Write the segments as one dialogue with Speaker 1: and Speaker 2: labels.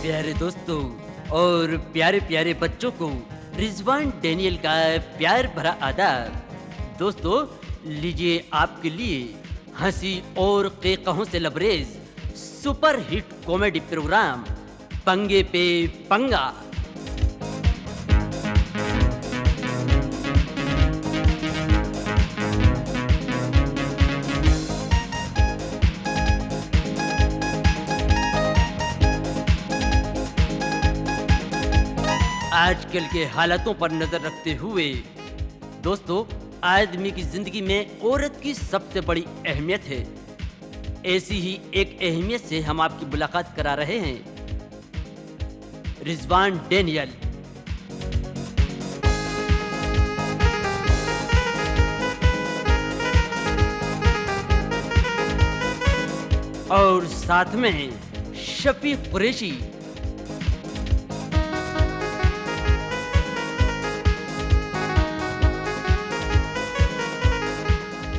Speaker 1: प्यारे दोस्तों और प्यारे प्यारे बच्चों को रिजवान डैनियल का प्यार भरा आदाब। दोस्तों, लीजिए आपके लिए हंसी और क़हक़हों से लबरेज सुपर हिट कॉमेडी प्रोग्राम पंगे पे पंगा। आजकल के हालातों पर नजर रखते हुए दोस्तों, आदमी की जिंदगी में औरत की सबसे बड़ी अहमियत है। ऐसी ही एक अहमियत से हम आपकी मुलाकात करा रहे हैं रिजवान डैनियल। और साथ में शफीक कुरैशी।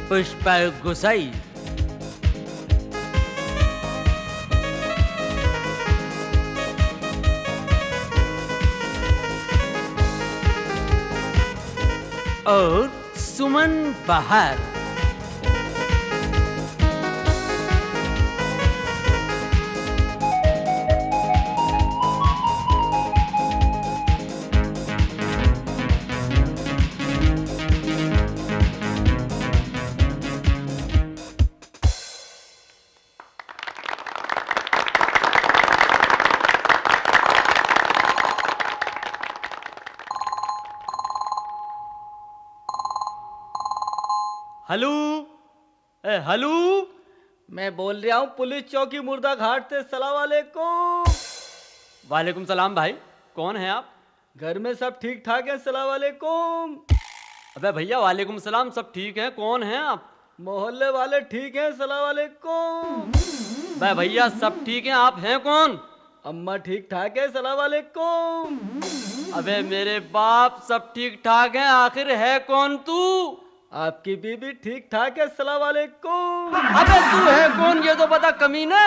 Speaker 1: पुष्पा गोसाई। और सुमन बहार।
Speaker 2: हेलो हेलो, मैं बोल रहा हूँ पुलिस चौकी मुर्दा घाट से। सलाम वालेकुम।
Speaker 1: वालेकुम सलाम भाई, कौन है आप?
Speaker 2: घर में सब ठीक ठाक है? सलाम वालेकुम।
Speaker 1: अबे भैया वालेकुम सलाम, सब ठीक है, कौन है आप?
Speaker 2: मोहल्ले वाले ठीक हैं? सलाम वालेकुम।
Speaker 1: अबे भैया सब ठीक है, आप हैं कौन?
Speaker 2: अम्मा ठीक ठाक है? सलाम वालेकुम।
Speaker 1: अबे मेरे बाप सब ठीक ठाक है, आखिर है कौन तू?
Speaker 2: आपकी बीबी ठीक ठाक है? सलाम वालेकुम।
Speaker 1: अबे तू है कौन ये तो बता कमीना।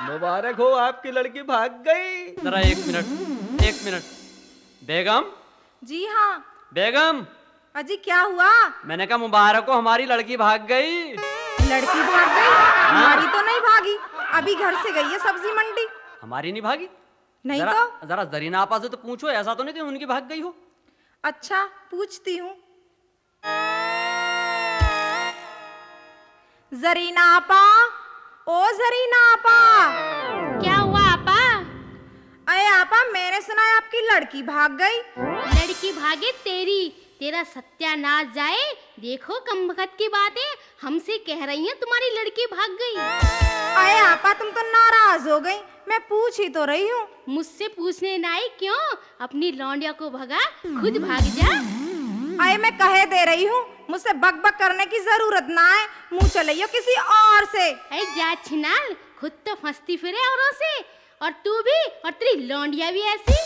Speaker 2: मुबारक हो, आपकी लड़की भाग गई।
Speaker 1: जरा एक मिनट। बेगम।
Speaker 3: जी हाँ।
Speaker 1: बेगम।
Speaker 3: अजी क्या हुआ?
Speaker 1: मैंने कहा मुबारक हो, हमारी लड़की भाग गई।
Speaker 3: लड़की भाग गई? हमारी तो नहीं भागी, अभी घर से गई है सब्जी मंडी।
Speaker 1: हमारी नहीं भागी?
Speaker 3: नहीं
Speaker 1: तो जरा जरीना आपा से तो पूछो, ऐसा तो नहीं कि उनकी भाग गई हो।
Speaker 3: अच्छा पूछती हूँ। जरीना आपा, ओ जरीना आपा।
Speaker 4: क्या हुआ आपा?
Speaker 3: अरे आपा, मैंने सुना है आपकी लड़की भाग गई।
Speaker 4: लड़की भागे तेरा सत्यानाश जाए। देखो कमबख्त की बातें हमसे कह रही हैं तुम्हारी लड़की भाग गई।
Speaker 3: अरे आपा, तुम तो नाराज हो गई, मैं पूछ ही तो रही हूँ।
Speaker 4: मुझसे पूछने ना आई क्यों? अपनी लौंडिया को भगा, खुद भाग जा।
Speaker 3: अरे मैं कहे दे रही हूँ, मुझसे बक करने की जरूरत ना है, मुंह चलाइयो किसी और से।
Speaker 4: अरे जा छिनाल, खुद तो फंसती फिरे औरों से, और तू भी और तेरी लौंडिया भी ऐसी।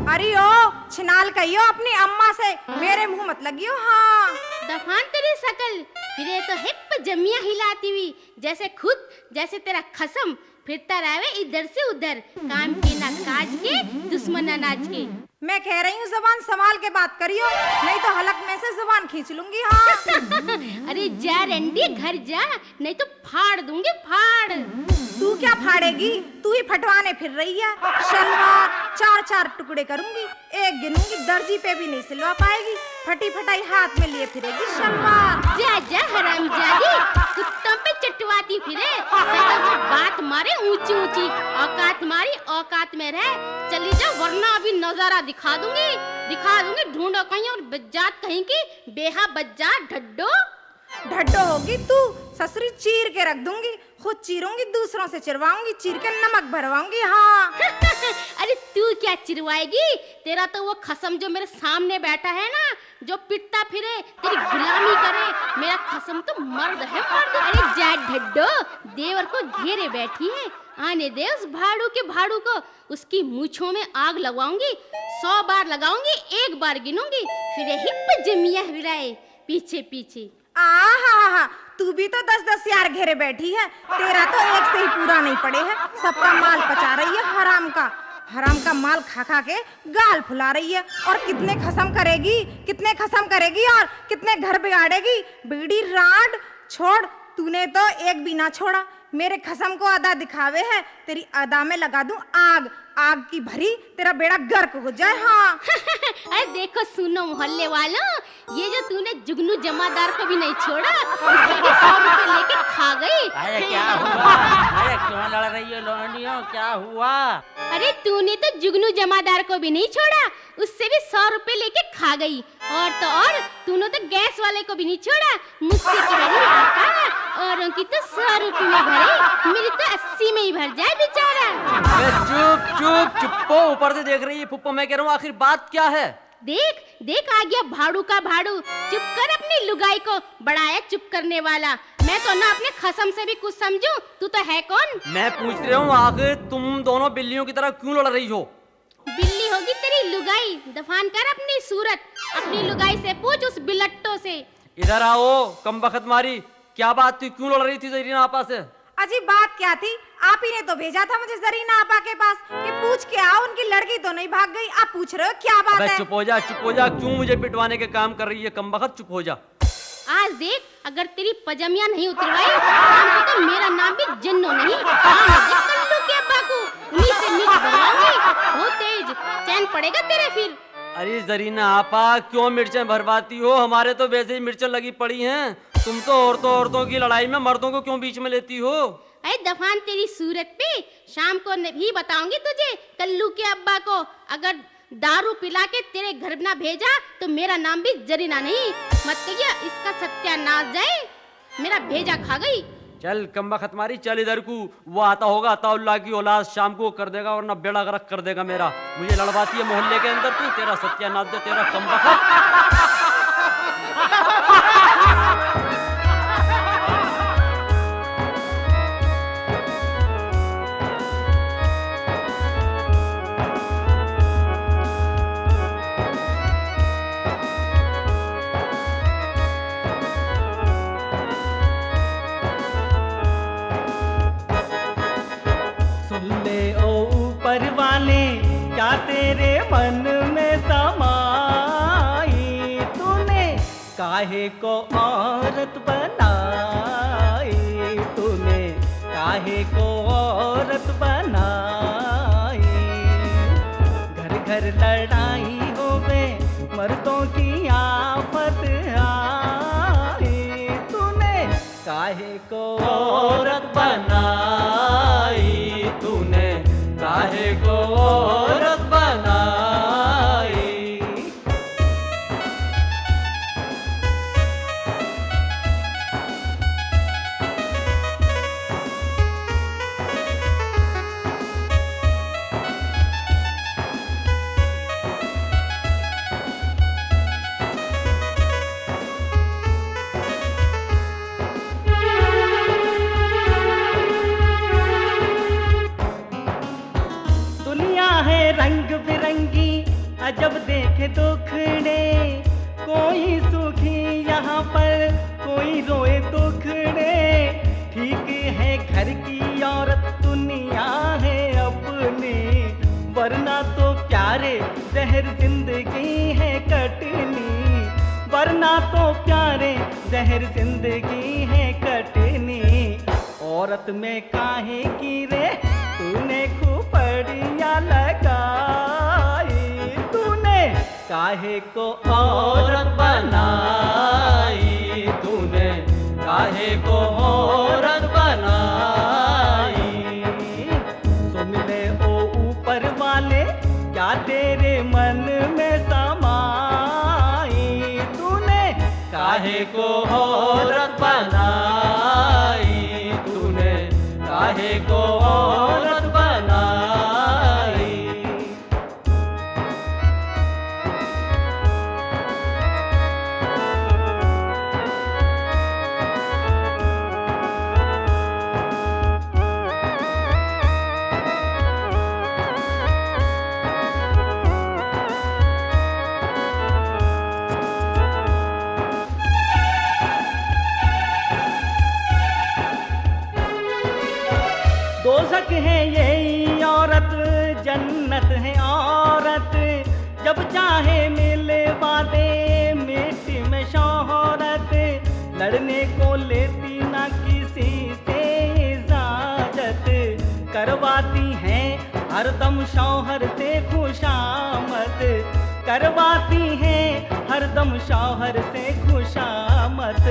Speaker 3: अरे ओ छिनाल कहियो अपनी अम्मा से, मेरे मुंह मत लगियो। हाँ
Speaker 4: दफान तेरी शकल, फिरे तो हिप जमिया हिलाती हुई, जैसे तेरा खसम फिरता रहे इधर से उधर, काम के ना काज के, दुश्मन अनाज के।
Speaker 3: मैं कह रही हूँ जबान संभाल के बात करियो, नहीं तो हलक में से जबान खींच लूंगी। हाँ
Speaker 4: अरे जा रंडी घर जा, नहीं तो फाड़ दूंगी फाड़।
Speaker 3: तू क्या फाड़ेगी? तू ही फटवाने फिर रही है। शलवार 4-4 टुकड़े करूंगी, एक गिनूंगी, दर्जी पे भी नहीं सिलवा पाएगी। फटी फटाई हाथ में लिए फिरेगी शलवार।
Speaker 4: जा हरामजादी, कुत्तों पे चटवाती फिरे। बात मारे ऊंची ऊंची, औकात मारी औकात में रह। चली जा वरना अभी नजारा दिखा दूंगी। ढूंढो कहीं और बज्जात कहीं की, बेहा बज्जात
Speaker 3: ढड्डो होगी तू, ससुरी चीर के रख दूंगी, खुद चीरूंगी, दूसरों से चिरवाऊंगी, चीर के नमक भरवाऊंगी। हाँ
Speaker 4: अरे तू क्या चिरवाएगी? तेरा तो वो खसम जो मेरे सामने बैठा है ना, जो पिटता फिरे, तेरी गुलामी करे, मेरा खसम तो मर्द है मर्द। अरे जा ढड्डो, देवर को घेरे बैठी है, आने दे उस भाड़ू को, उसकी मूंछों में आग लगवाऊंगी, 100 बार लगाऊंगी, 1 बार गिनूंगी, फिर हिप जमिया हिलाए पीछे पीछे।
Speaker 3: आहा, तू भी तो 10-10 यार घेरे बैठी है, तेरा तो एक से ही पूरा नहीं पड़े है, सबका माल पचा रही है हराम का माल खा खा के गाल फुला रही है। और कितने खसम करेगी और कितने घर बिगाड़ेगी। बीड़ी राड छोड़, तूने तो एक भी ना छोड़ा। मेरे खसम को अदा दिखावे है, तेरी अदा में लगा दूं आग की भरी, तेरा बेड़ा गर्क हो जाए। हाँ
Speaker 4: अरे देखो सुनो मोहल्ले वालों, ये जो तूने जुगनू जमादार को भी नहीं छोड़ा, उससे भी 100 रुपए लेके खा गई।
Speaker 1: अरे क्या हुआ? अरे क्यों लड़ रही हो लोनियो, क्या हुआ?
Speaker 4: अरे तूने तो जुगनू जमादार को भी नहीं छोड़ा, उससे भी 100 रुपए लेके खा गई। और तो और तूने तो गैस वाले को भी नहीं छोड़ा, मुझसे कह रही आता और उनकी तो 100 रुपए में भरे, मेरी तो 80 में ही भर जाए बेचारा।
Speaker 1: चुप्पो, ऊपर से देख रही है पुप्पो। मैं कह रहा हूँ आखिर बात क्या है?
Speaker 4: देख आ गया भाड़ू का भाड़ू। चुप कर अपनी लुगाई को, बड़ाया चुप करने वाला। मैं तो ना अपने खसम से भी कुछ समझूं, तू तो है कौन?
Speaker 1: मैं पूछ रहा हूँ आखिर तुम दोनों बिल्लियों की तरह क्यों लड़ रही हो?
Speaker 4: बिल्ली होगी तेरी लुगाई, दफान कर अपनी सूरत। अपनी लुगाई से पूछ उस बिलट्टो से।
Speaker 1: इधर आओ कमबख्त मारी, क्या बात थी? क्यों लड़ रही थी जरीना आपा से?
Speaker 3: अजी बात क्या थी? आप ही ने तो भेजा था मुझे जरीना आपा के पास कि पूछ के आओ, उनकी लड़की तो नहीं भाग गई। आप पूछ रहे हो क्या बात है?
Speaker 1: चुप हो जा, क्यों मुझे पिटवाने के काम कर रही है कमबख्त? चुप हो जा।
Speaker 4: आज देख, अगर तेरी पजमिया नहीं उतरवाई शाम को तो मेरा नाम भी जन्नो नहीं, कल्लू के अब्बा को उन्हीं से मीट भरवाऊंगी। बहुत तेज चैन पड़ेगा तेरे फिर।
Speaker 1: अरे जरीना आपा, क्यों मिर्चें भरवाती हो? हमारे तो वैसे ही मिर्चें लगी पड़ी हैं। तुम तो औरतों की लड़ाई में मर्दों को क्यों बीच में लेती हो?
Speaker 4: अरे दफान तेरी सूरत पे, शाम को भी बताऊंगी तुझे कल्लू के अब्बा को। अगर दारू पिला के तेरे घर ना भेजा तो मेरा नाम भी जरीना नहीं। मत कहिए इसका सत्यानाश जाए, मेरा भेजा खा गई।
Speaker 1: चल कमबख्त मारी, चल इधर को। वो आता होगा अताउल्लाह की औलाद, शाम को कर देगा वरना बेड़ा गर्क कर देगा मेरा। मुझे लड़वाती है मोहल्ले के अंदर, तू तेरा सत्यानाश दे, तेरा कमबख्त।
Speaker 2: क्या तेरे मन में समाई, तूने काहे को औरत बनाई, तूने काहे को औरत बनाई। घर घर लड़ाई होवे, मर्दों की आफत आई, तूने काहे को औरत बनाई, तूने काहे को औरत बनाई। रंग बिरंगी अजब देखे दुखड़े, कोई सुखी यहाँ पर कोई रोए दुखड़े। ठीक है घर की औरत दुनिया है अपनी, वरना तो प्यारे जहर जिंदगी है कटनी, वरना तो प्यारे जहर जिंदगी है कटनी। औरत में काहे की रे तूने खोपड़ियाँ लगाई, तूने काहे को औरत बनाई, तूने काहे को औरत बनाई। सुन ले ओ ऊपर वाले, क्या तेरे मन में समाई, तूने काहे को औरत बनाई, तूने काहे को औरत बनाई। दोजख है ये औरत, जन्नत है औरत, जब चाहे मिले बादे मिट्टी में शोहरत, लड़ने को लेती ना किसी से इजाजत, करवाती है हरदम शौहर से खुशामद, करवाती है हरदम शौहर से खुशामद,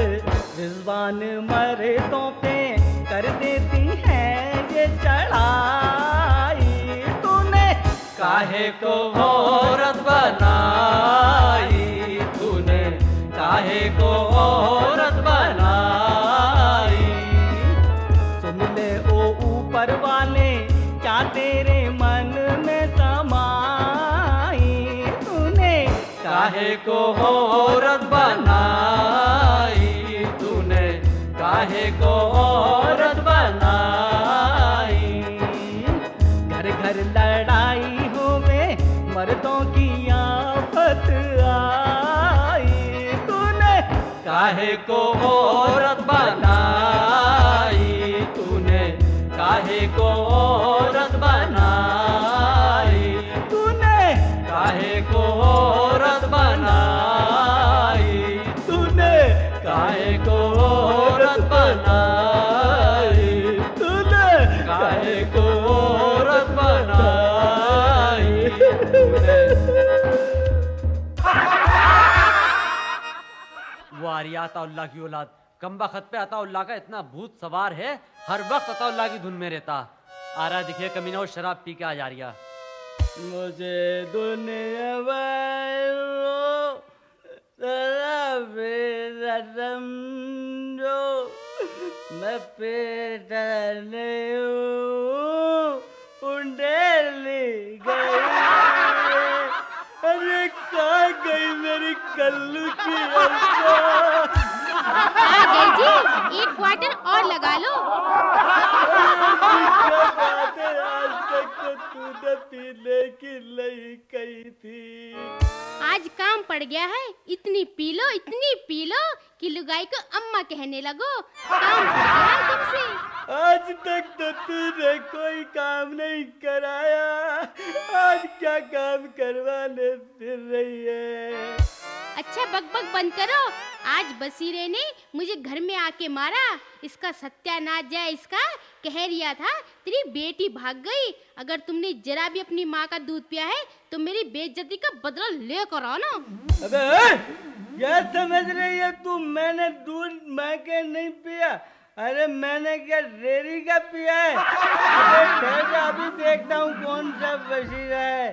Speaker 2: रिजवान मर्दों पे कर देती है ये चढ़ाई, तूने
Speaker 1: काहे को औरत बनाई, तूने काहे को औरत बनाई।
Speaker 2: सुन ले ओ ऊपर वाले क्या तेरे मन में समाई, तूने
Speaker 1: काहे को औरत बनाई, तूने काहे को औरत बनाई।
Speaker 2: घर घर लड़ाई होवे मर्दों की आफत आई, तूने
Speaker 1: काहे को औरत बनाई, तूने काहे को औरत बनाई,
Speaker 2: तूने
Speaker 1: काहे को औरत बनाई,
Speaker 2: तूने
Speaker 1: काहे को औरत बनाई,
Speaker 2: तूने
Speaker 1: काहे को औरत बनाई, तूने। वारिया अताउल्लाह की औलाद, कमबख्त पे अताउल्लाह का इतना भूत सवार है, हर वक्त अताउल्लाह की धुन में रहता। आ रहा दिखे कमीना और शराब पी के आ जा रिया।
Speaker 2: मुझे दुनिया वालों जरा मेरा समझो, मैं पेट नहीं हूँ, उंडेली गई, अरे कहाँ गई मेरी कल्लू की अल्लाह।
Speaker 4: आ गई जी, एक क्वार्टर और लगा लो।
Speaker 2: आज तक तो तूने पीने की नहीं कही थी,
Speaker 4: आज काम पड़ गया है, इतनी पी लो कि लुगाई को अम्मा कहने लगो। काम पड़ गया है तुमसे।
Speaker 2: आज तक तो तूने कोई काम नहीं कराया, आज क्या काम करवाने फिर रही है।
Speaker 4: अच्छा बकबक बंद करो। आज बसीरे ने मुझे घर में आके मारा, इसका सत्यानाश जाए इसका। कह रिया था तेरी बेटी भाग गई, अगर तुमने जरा भी अपनी माँ का दूध पिया है तो मेरी बेइज्जती का बदला लेकर आओ ना।
Speaker 2: अबे क्या समझ रही है तू, मैंने दूध माँ के नहीं पिया, अरे मैंने क्या डेयरी का पिया है। अबे ठहर जा, अभी देखता हूँ कौन सा बसीरा है।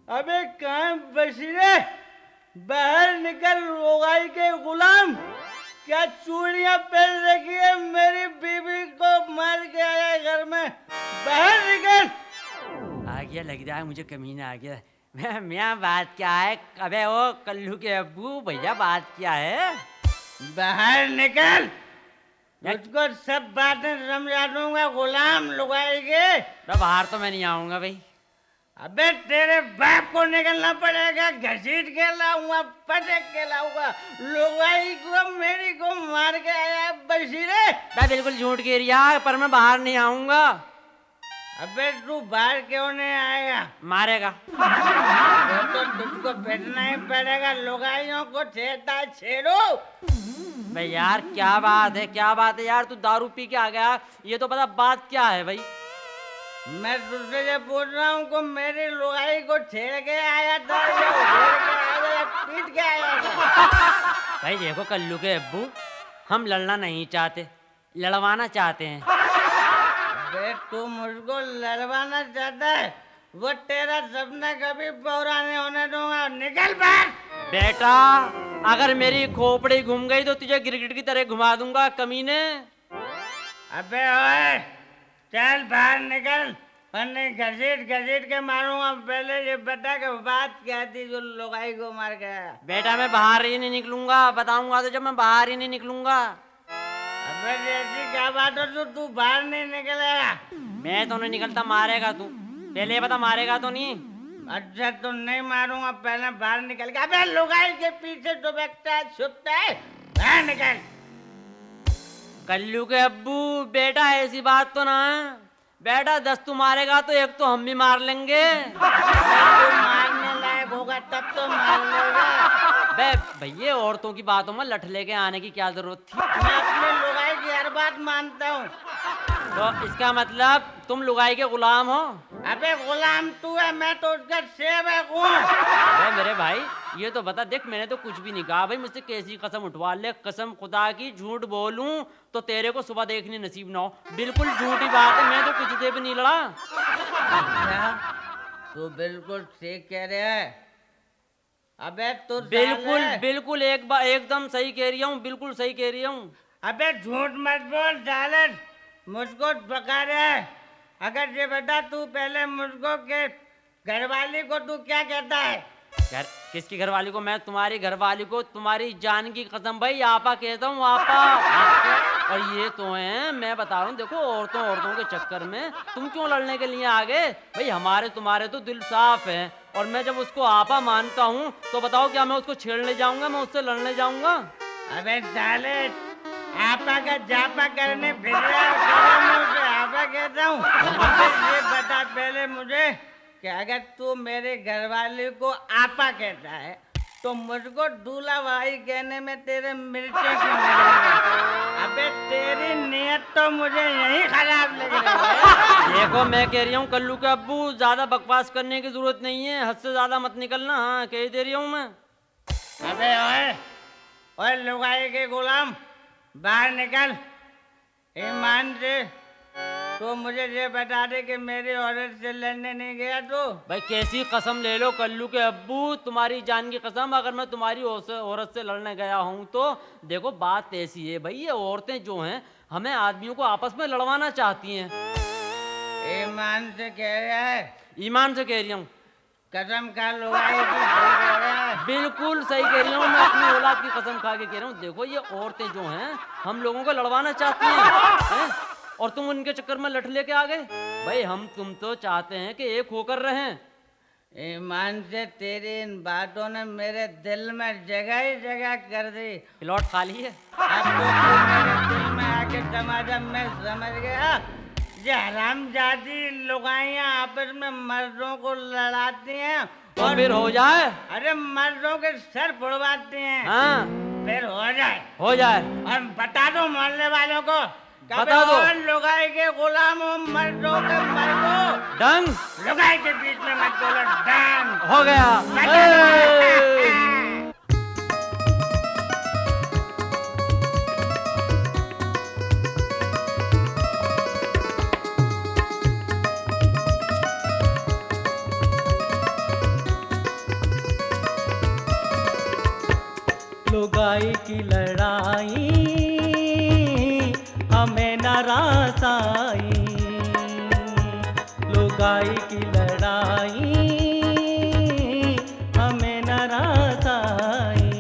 Speaker 2: अबे कहाँ बसीरे, बाहर निकल रोगाई के गुलाम। क्या चूड़ियां पहन रखी है, मेरी बीबी को मार के आया घर में, बाहर निकल।
Speaker 1: आ गया लग रहा है मुझे, कमीना आ गया। मैं बात क्या है, अबे वो कल्लू के अब्बू भैया बात क्या है।
Speaker 2: बाहर निकल, मुझको सब बातें समझा दूंगा गुलाम लुगाएंगे।
Speaker 1: बाहर तो मैं नहीं आऊंगा भाई।
Speaker 2: अबे तेरे बाप को निकलना पड़ेगा, घसीट के लाऊंगा, पटक के लाऊंगा, लुगाई को मेरी को मार के आया बशीरे।
Speaker 1: मैं बिल्कुल झूठ कह रिया, पर मैं बाहर नहीं आऊंगा।
Speaker 2: अबे तू बाहर क्यों नहीं आएगा,
Speaker 1: मारेगा
Speaker 2: तो तुझको बैठना ही पड़ेगा, लुगाइयों को छेड़ता छेड़ो।
Speaker 1: भाई यार क्या बात है यार, तू दारू पी के आ गया, ये तो पता बात क्या है भाई।
Speaker 2: मैं तुझसे ये पूछ रहा हूँ को मेरी लुगाई को छेड़ के आया था या उधेड़ के आया या पीट के आया था।
Speaker 1: भाई देखो कल्लू के अब्बू, हम लड़ना नहीं चाहते, लड़वाना चाहते हैं।
Speaker 2: बे तू मुझको लड़वाना चाहता है, वो तेरा सपना कभी पूरा नहीं होने दूंगा, निकल बाहर।
Speaker 1: बेटा अगर मेरी खोपड़ी घूम गई तो तुझे गिरगिट की तरह घुमा दूंगा कमीने।
Speaker 2: अबे ओए चल बाहर निकल, वरना घसीट घसीट के मारूंगा। पहले ये बता के बात क्या थी जो लुगाई को मार गया।
Speaker 1: बेटा मैं बाहर ही नहीं निकलूंगा, बताऊंगा तो जब मैं बाहर ही नहीं निकलूंगा।
Speaker 2: अबे ऐसी क्या बात हो जो तू बाहर नहीं निकलेगा।
Speaker 1: मैं तो नहीं निकलता, मारेगा तू, पहले ये बता मारेगा तो नहीं।
Speaker 2: अच्छा तो नहीं मारूंगा, पहले बाहर निकल के। अबे लुगाई के पीछे तो बैठता है, छुपता है, बाहर निकल।
Speaker 1: कल्लू के अब्बू बेटा ऐसी बात तो ना है। बेटा 10 तू मारेगा तो एक तो हम भी मार लेंगे।
Speaker 2: तू मारने लायक होगा तब तो मार लेगा।
Speaker 1: बे भैया औरतों की बातों में लठ लेके आने की क्या जरूरत थी?
Speaker 2: मैं अपने लुगाई की हर बात मानता हूँ।
Speaker 1: तो इसका मतलब तुम लुगाई के गुलाम हो?
Speaker 2: अबे गुलाम तू है, मैं तो उसका सेवक हूँ।
Speaker 1: अरे मेरे भाई ये तो बता, देख मैंने तो कुछ भी नहीं कहा भाई, मुझसे कैसी कसम उठवा ले, कसम खुदा की झूठ बोलूं तो तेरे को सुबह देखनी नसीब ना हो। बिल्कुल झूठी बात है, मैं तो कुछ से भी नहीं लड़ा।
Speaker 2: अच्छा तू बिल्कुल ठीक कह रहे है। अबे तू
Speaker 1: बिल्कुल बिल्कुल एकदम सही कह रही हूँ, बिल्कुल सही कह रही हूँ।
Speaker 2: अबे झूठ मत बोल जालर, मुझको बका रहा है। अगर ये बता तू पहले मुझको के घरवाली को तू क्या कहता है?
Speaker 1: यार किसकी घरवाली को? मैं तुम्हारी घरवाली को तुम्हारी जान की कसम भाई आपा कहता हूँ, आपा। और ये तो है, मैं बता रहा हूँ, देखो औरतों के चक्कर में तुम क्यों लड़ने के लिए आ गए भाई? हमारे तुम्हारे तो दिल साफ है, और मैं जब उसको आपा मानता हूँ तो बताओ क्या मैं उसको छेड़ने जाऊंगा, मैं उससे लड़ने जाऊंगा?
Speaker 2: अबे साले आपा का जापा करने फिर रहा है, मैं उसे आपा कहता हूँ। अबे ये बता पहले मुझे कि अगर तू मेरे घरवाले को आपा कहता है तो मुझको दूल्हा भाई कहने में तेरे मिर्चे क्यों लग रही है? अबे तेरी नियत तो मुझे यही खराब लग रही है।
Speaker 1: देखो मैं कह रही हूँ कल्लू के अब्बू, ज्यादा बकवास करने की जरूरत नहीं है, हद से ज्यादा मत निकलना। हाँ कह दे रही हूँ मैं।
Speaker 2: अबे ओए लुगाई के गुलाम, बाहर निकल। ईमान से तो मुझे ये बता दे कि मेरी औरत से लड़ने नहीं गया तो?
Speaker 1: भाई कैसी कसम ले लो कल्लू के अब्बू, तुम्हारी जान की कसम, अगर मैं तुम्हारी औरत से लड़ने गया हूँ तो देखो बात ऐसी है भाई, ये औरतें जो हैं हमें आदमियों को आपस में लड़वाना चाहती हैं।
Speaker 2: ईमान से कह रहा है?
Speaker 1: ईमान से कह रही हूँ।
Speaker 2: कसम खा लुगाई की, सही कह रहा है।
Speaker 1: बिल्कुल सही कह रही हूँ, मैं अपनी औलाद की कसम खा के कह रहा हूँ। देखो ये औरतें जो हैं हम लोगों को लड़वाना चाहती हैं, और तुम उनके चक्कर में लठ लेके आ गए। भाई हम तुम तो चाहते हैं कि एक होकर रहें।
Speaker 2: ईमान से तेरी इन बातों ने मेरे दिल में जगह ही जगह कर दी।
Speaker 1: प्लॉट खाली है।
Speaker 2: अब तो तू मेरे दिल में आके समा, जब मैं समझ गया ये हरामजादी लुगाइयाँ आपस में मर्दों को लड़ाती हैं
Speaker 1: तो
Speaker 2: और
Speaker 1: फिर हो जाए।
Speaker 2: अरे मर्दों के सर फुड़वाती हैं।
Speaker 1: हाँ
Speaker 2: फिर हो जाए।
Speaker 1: हो जाए।
Speaker 2: और बता दो मोहल्ले वालों को,
Speaker 1: बता दो।
Speaker 2: लुगाई के गुलामों मर्दों के मर्दों,
Speaker 1: डंग
Speaker 2: लुगाई के बीच में मत बोलो, डंग
Speaker 1: हो गया।
Speaker 5: लुगाई की लड़ाई हमें नाराज आई, लुगाई की लड़ाई हमें नाराज आई।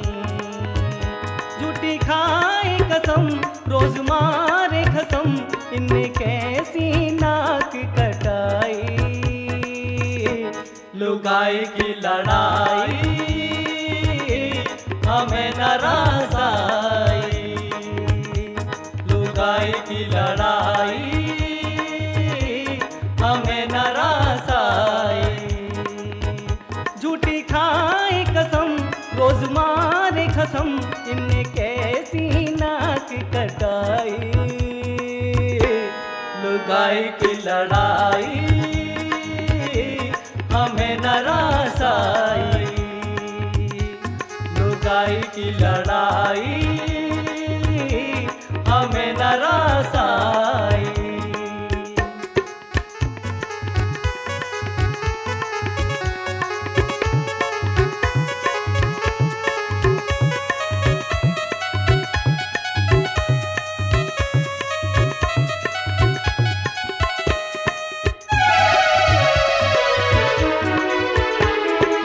Speaker 5: झूठी खाए कसम रोज मारे कसम, इनने कैसी नाक कटाई। लुगाई की लड़ाई हमें नाराज आई, लुगाई की लड़ाई हमें नाराज आई। झूठी खाए कसम रोज मारे कसम, इनने कैसी नाक कटाई। लुगाई की लड़ाई हमें नाराज आई, लुगाई की लड़ाई हमें नाराज आई।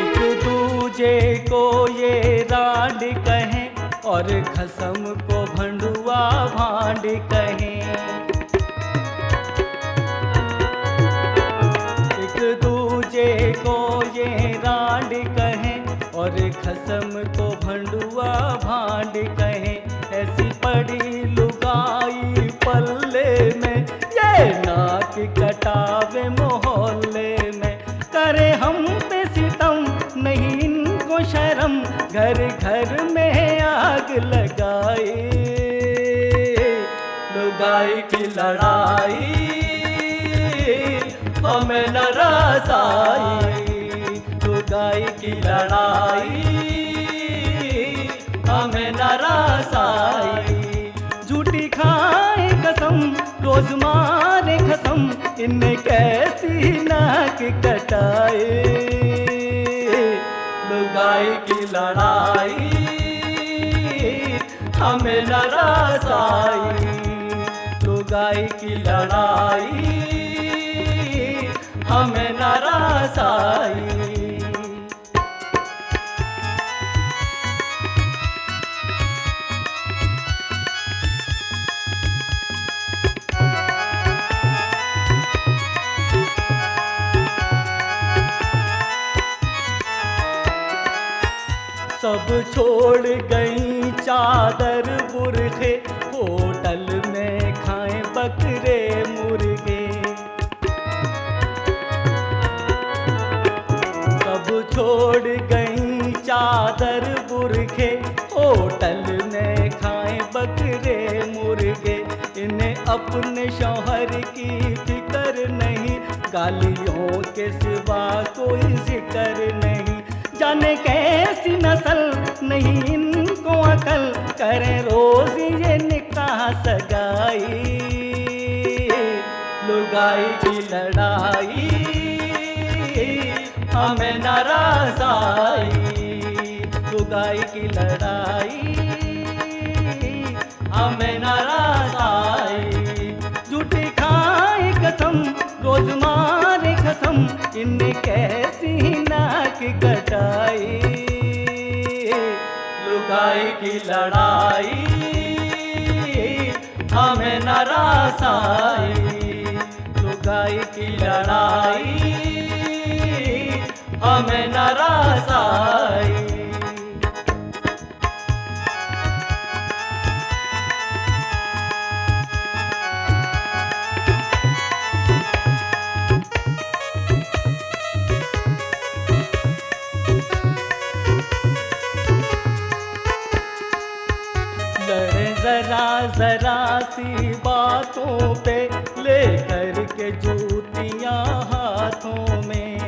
Speaker 5: एक दूजे को ये राड कहें और खसम को भंडुआ भांड कहें। एक दूजे को ये राड कहें और खसम को भंडुआ भांड कहें। ऐसी पड़ी लुगाई पल्ले में, ये नाक कटावे मोहल्ले में। करे हम पे सितम नहीं इनको शर्म, घर घर में आग लगाए। लुगाई की लड़ाई हमें न रसाई, लुगाई की लड़ाई हमें न रसाई। झूठी खाए कसम रोज मारे कसम, इन्हें कैसी नाक कटाए। लुगाई की लड़ाई हमें न रसाई, लुगाई की लड़ाई हमें न रसाई। सब छोड़ गई चादर बुरखे, होटल में खाएं बकरे मुर्गे। सब छोड़ गई चादर बुरखे, होटल में खाएं बकरे मुर्गे। इन्हें अपने शौहर की फिक्र नहीं, गालियों के सिवा कोई जिक्र नहीं। जाने कैसी नस्ल नहीं इनको अकल, करे रोज ये निकाह सगाई। लुगाई की लड़ाई हमें न रसाई, लुगाई की लड़ाई हमें न रसाई। झूठी खाए कसम रोज मारे कसम, इन्हें कैसी नाक कटाई। लुगाई की लड़ाई हमें न रसाई, लुगाई की लड़ाई हमें न रसाई। जरा जरा सी बातों पे लेकर के जूतियां हाथों में,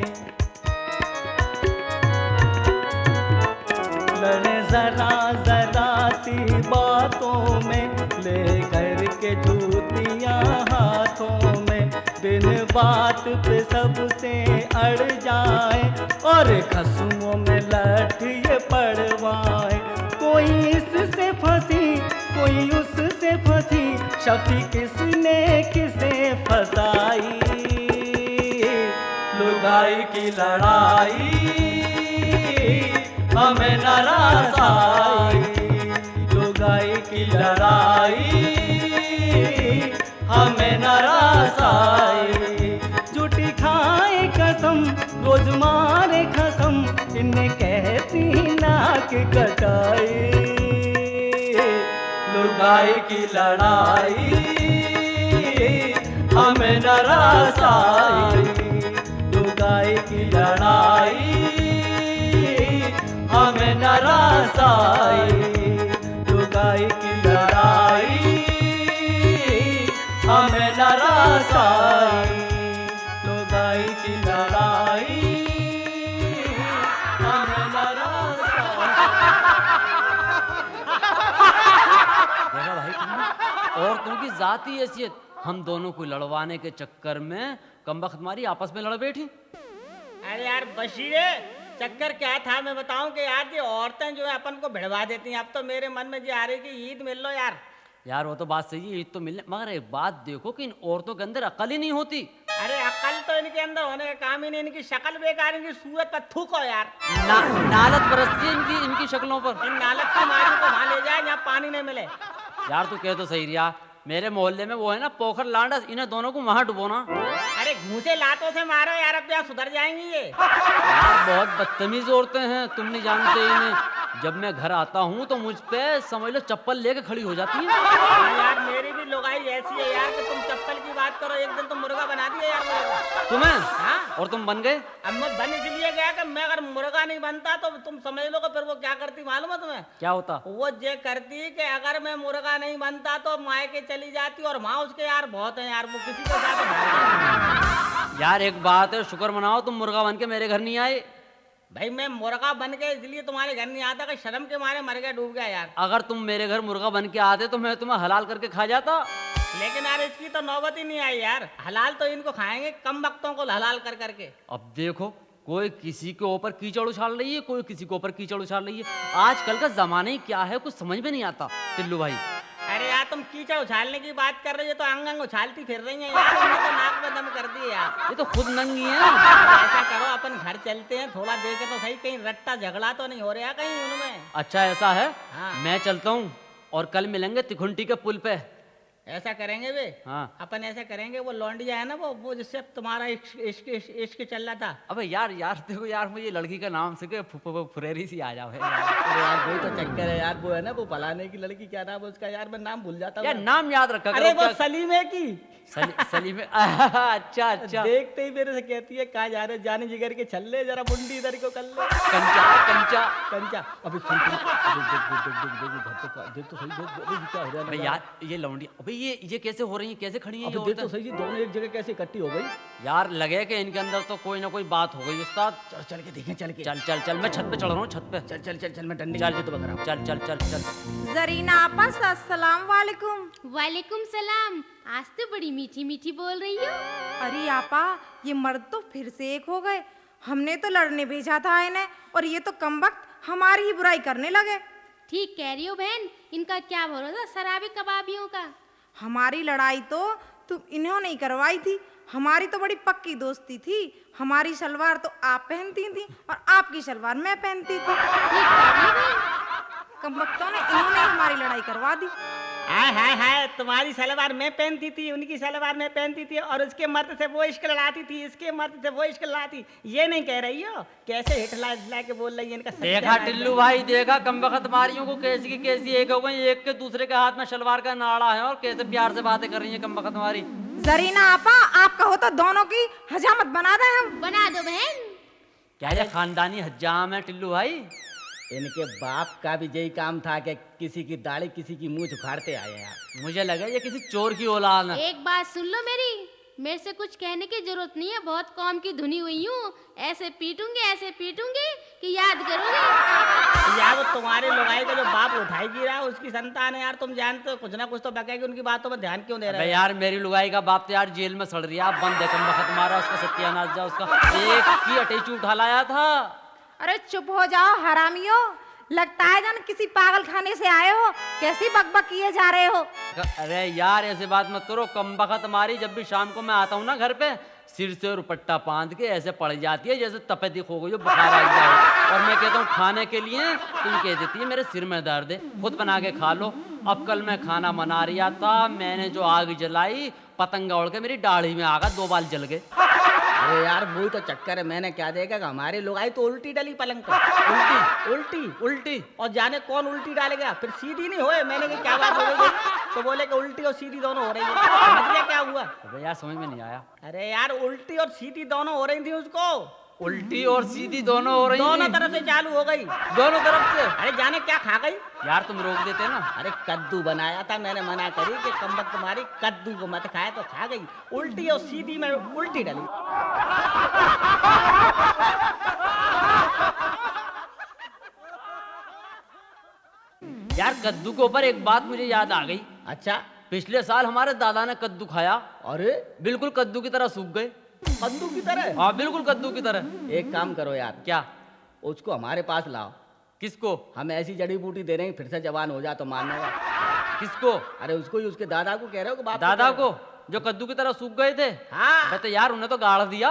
Speaker 5: लड़े जरा जरा सी बातों में लेकर के जूतियां हाथों में। बिन बात पे सबसे अड़ जाए और खसुओं में लठ ये पड़वाए। कोई इससे फंसी कोई उससे फंसी, शफी किसने किसे फंसाई। लुगाई की लड़ाई हमें न रसाई, लुगाई की लड़ाई हमें न रसाई। झूठी खाए कसम रोज मारे कसम, इन्हें कैसी नाक कटाई। लुगाई की लड़ाई हमें न रसाई, लुगाई की लड़ाई हमें न रसाई, लुगाई की लड़ाई हमें न रसाई, लुगाई की लड़ाई हमें न रसाई।
Speaker 1: देखा भाई तुमने, औरतों की जाती हैसियत हम दोनों को लड़वाने के चक्कर में कमबख्त मारी आपस में लड़ बैठी।
Speaker 2: अरे यार बशीरे, चक्कर क्या था मैं बताऊं कि यार ये औरतें जो है अपन को भिड़वा देती हैं। अब तो मेरे मन में ये आ रही कि ईद मिल लो यार।
Speaker 1: यार वो तो बात सही है, ईद तो मिलने, मगर एक बात देखो कि इन औरतों के अंदर अकल ही नहीं होती।
Speaker 2: अरे अकल तो इनके अंदर होने का काम ही नहीं, इनकी शक्ल बेकार, इनकी सूरत पर थूको यार।
Speaker 1: नालत बरसती है इनकी शक्लों पर।
Speaker 2: इन नालत की मारी को वहां ले जाए जहाँ पानी नहीं मिले।
Speaker 1: यार तू कह तो सही रिया, मेरे मोहल्ले में वो है ना पोखर लांडस, इन्हें दोनों को वहां डुबोना।
Speaker 2: अरे घूसे लातों से मारो यार, अब क्या सुधर जाएंगी ये।
Speaker 1: यार बहुत बदतमीज औरतें हैं, तुम नहीं जानते इन्हें। जब मैं घर आता हूँ तो मुझ पे समझ लो चप्पल लेके खड़ी हो जाती है।
Speaker 2: हाँ यार, मेरी भी लुगाई ऐसी है यार कि तुम चप्पल की बात करो, एक दिन तो मुर्गा बना दिया यार मेरे को।
Speaker 1: तुम्हें?
Speaker 2: हाँ?
Speaker 1: और तुम बन गए?
Speaker 2: अब मैं बन इसलिए गया कि मैं अगर मुर्गा नहीं बनता तो तुम समझ लो कि फिर वो क्या करती मालूम है तुम्हें?
Speaker 1: क्या होता?
Speaker 2: वो ये करती कि अगर मैं मुर्गा नहीं बनता तो मायके चली जाती, और वहाँ उसके यार बहुत हैं यार, वो किसी के साथ।
Speaker 1: यार एक बात है, शुक्र मनाओ तुम मुर्गा बन के मेरे घर नहीं आए।
Speaker 2: भाई मैं मुर्गा बन के इसलिए तुम्हारे घर नहीं आता कि शर्म के मारे मर गया, डूब गया यार।
Speaker 1: अगर तुम मेरे घर मुर्गा बन के आते तो मैं तुम्हें हलाल करके खा जाता।
Speaker 2: लेकिन यार इसकी तो नौबत ही नहीं आई यार, हलाल तो इनको खाएंगे कम वक्तों को हलाल कर करके।
Speaker 1: अब देखो, कोई किसी के ऊपर कीचड़ उछाल रही है, कोई किसी के ऊपर कीचड़ उछाल रही है। आजकल का जमाना ही क्या है, कुछ समझ में नहीं आता टिल्लू भाई।
Speaker 2: अरे यार तुम कीचड़ उछालने की बात कर रही हो तो अंग अंग उछालती फिर रही है यार, उन्होंने तो नाक में दम कर दिए यार।
Speaker 1: ये तो खुद नंगी है।
Speaker 2: ऐसा करो अपन घर चलते हैं, थोड़ा देखे तो सही कहीं रट्टा झगड़ा तो नहीं हो रहा कहीं उनमें।
Speaker 1: अच्छा ऐसा है,
Speaker 2: हाँ।
Speaker 1: मैं चलता हूँ और कल मिलेंगे तिखुंटी के पुल पे।
Speaker 2: ऐसा करेंगे वे।
Speaker 1: हाँ।
Speaker 2: अपन ऐसा करेंगे, वो लौंडिया है ना, वो जिससे तुम्हारा इश्क चल रहा था।
Speaker 1: अबे यार देखो यार, मुझे लड़की का नाम से फुरेरी सी आ जाओ यार।
Speaker 2: अरे यार वही तो चक्कर है यार, वो है ना वो फलाने की लड़की, क्या नाम है उसका यार, मैं नाम भूल जाता हूँ
Speaker 1: यार नाम याद रखा
Speaker 2: अरे
Speaker 1: करो।
Speaker 2: वो सलीमे की।
Speaker 1: सलीम अच्छा अच्छा।
Speaker 2: देखते ही मेरे से कहती है कहाँ जा रहे, जाने जिगर के चल ले, जरा मुंडी इधर को कर ले।
Speaker 1: कंचा कंचा
Speaker 2: कंचा अभी सुन सुन, देख तो सही, देख क्या हो रहा है
Speaker 1: अबे यार ये लौंडी, अबे ये कैसे हो रही है, कैसे खड़ी है ये
Speaker 2: अभी देख तो
Speaker 1: औरतें?
Speaker 2: सही जी, दोनों एक जगह कैसे इकट्ठी हो गई।
Speaker 1: यार लगे कि इनके अंदर तो कोई ना कोई बात हो गई उस्ताद।
Speaker 2: चल चल के देखें, चल के
Speaker 1: चल चल चल, मैं छत पे चढ़ रहा हूँ, छत पे।
Speaker 2: चल चल चल चल, मैं डंडी
Speaker 1: चल
Speaker 2: तो बकरा।
Speaker 1: चल चल चल चल।
Speaker 3: जरीना आपा, अस्सलाम वालेकुम।
Speaker 4: वालेकुम सलाम। आज तो बड़ी मीठी मीठी बोल रही हो।
Speaker 3: अरे आपा, ये मर्द तो फिर से एक हो गए। हमने तो लड़ने भेजा था इन्हें, और ये तो कमबख्त हमारी ही बुराई करने लगे।
Speaker 4: ठीक कह रही हो बहन, इनका क्या भरोसा शराबी कबाबियों का।
Speaker 3: हमारी लड़ाई तो तुम इन्होंने ही करवाई थी। हमारी तो बड़ी पक्की दोस्ती थी। हमारी सलवार तो आप पहनती थी और आपकी सलवार मैं पहनती थी।
Speaker 4: ठीक कह रही हो बहन।
Speaker 3: कमबख्तों ने इन्होंने हमारी लड़ाई करवा दी।
Speaker 2: हाय हाय हाय, तुम्हारी सलवार मैं पहनती थी, उनकी सलवार मैं पहनती थी, और उसके मर्द से वो इश्क लड़ाती थी, इसके मर्द से वो इश्क लड़ाती। ये नहीं कह रही हो, कैसे हिटला के बोल रही है इनका।
Speaker 1: देखा टिल्लू भाई, देखा कमबख्त मारियों को कैसी की कैसी एक हो गई, एक के दूसरे के हाथ में शलवार का नाड़ा है और कैसे प्यार से बातें कर रही है कमबख्त मारी।
Speaker 3: जरीना आपा, आप कहो तो दोनों की हजामत बना दें हम।
Speaker 4: बना दो बहन।
Speaker 1: क्या ये खानदानी हज्जाम है टिल्लू भाई?
Speaker 2: इनके बाप का भी यही काम था कि किसी की दाढ़ी किसी की मुंह उखाड़ते आए यार।
Speaker 1: मुझे लगा ये किसी चोर की औलाद है।
Speaker 4: एक बात सुन लो मेरी, मेरे से कुछ कहने की जरूरत नहीं है, बहुत कौम की धुनी हुई हूँ। ऐसे पीटूंगी कि याद करोगे।
Speaker 2: यार वो तुम्हारे लोगाई का जो बाप उठाई गिरा उसकी संतान है यार, तुम जानते हो कुछ ना कुछ तो बकेगी, उनकी बातों पर ध्यान क्यों दे रहे
Speaker 1: अबे
Speaker 2: हो?
Speaker 1: यार मेरी लुगाई का बाप तो यार जेल में सड़ रही है, आप बंद है कमबख्त मारा, उसका सत्यानाश जा, उसका एक की अटैची उठा लाया था।
Speaker 3: अरे चुप हो जाओ हरामियों, लगता है जान किसी पागल खाने से आए हो। कैसी बकबक किए जा रहे हो।
Speaker 1: अरे यार ऐसे बात मत करो, कमबख्त मारी जब भी शाम को मैं आता हूँ ना घर पे, सिर से रुपट्टा बांध के ऐसे पड़ जाती है जैसे तपेदिक हो गई हो, बुखार आ गया हो। और मैं कहता हूँ खाने के लिए, तो ये कह देती है मेरे सिर में दर्द है, खुद बना के खा लो। अब कल मैं खाना बना रहा था, मैंने जो आग जलाई, पतंगा उड़ के मेरी दाढ़ी में आ गया, 2 बाल जल गए।
Speaker 2: अरे यार वही तो चक्कर है, मैंने क्या देखा कि हमारे लोग आई तो उल्टी डली पलंग पर, उल्टी उल्टी उल्टी, और जाने कौन उल्टी डालेगा, फिर सीधी नहीं होए। मैंने कहा क्या बात हो गई, तो बोले कि उल्टी और सीधी दोनों हो रही है। समझ लिया क्या हुआ?
Speaker 1: अबे यार समझ में नहीं आया।
Speaker 2: अरे यार उल्टी और सीधी दोनों हो रही थी उसको,
Speaker 1: उल्टी और सीधी दोनों हो रही
Speaker 2: दोनों
Speaker 1: थी?
Speaker 2: तरफ से चालू हो गई,
Speaker 1: दोनों तरफ से।
Speaker 2: अरे जाने क्या खा गई
Speaker 1: यार तुम रोक देते ना।
Speaker 2: अरे कद्दू बनाया था, मैंने मना करी कि कमबख्त तुम्हारी कद्दू को मत खाए, तो खा गई उल्टी और सीधी में उल्टी डली।
Speaker 1: यार कद्दू के ऊपर एक बात मुझे याद आ गई।
Speaker 2: अच्छा,
Speaker 1: पिछले साल हमारे दादा ने कद्दू खाया,
Speaker 2: अरे
Speaker 1: बिल्कुल कद्दू की तरह सूख गए।
Speaker 2: कद्दू की तरह?
Speaker 1: हाँ बिल्कुल कद्दू की तरह।
Speaker 2: एक काम करो यार,
Speaker 1: क्या?
Speaker 2: उसको हमारे पास लाओ,
Speaker 1: किसको?
Speaker 2: हम ऐसी जड़ी बूटी दे रहे हैं, फिर से जवान हो जा तो मानेगा।
Speaker 1: किसको?
Speaker 2: अरे उसको ही, उसके दादा को कह रहे हो कि बाप
Speaker 1: दादा
Speaker 2: कह रहे
Speaker 1: को, जो कद्दू की तरह सूख गए थे?
Speaker 2: हो? हाँ,
Speaker 1: अबे तो यार उन्हें तो गाड़ दिया।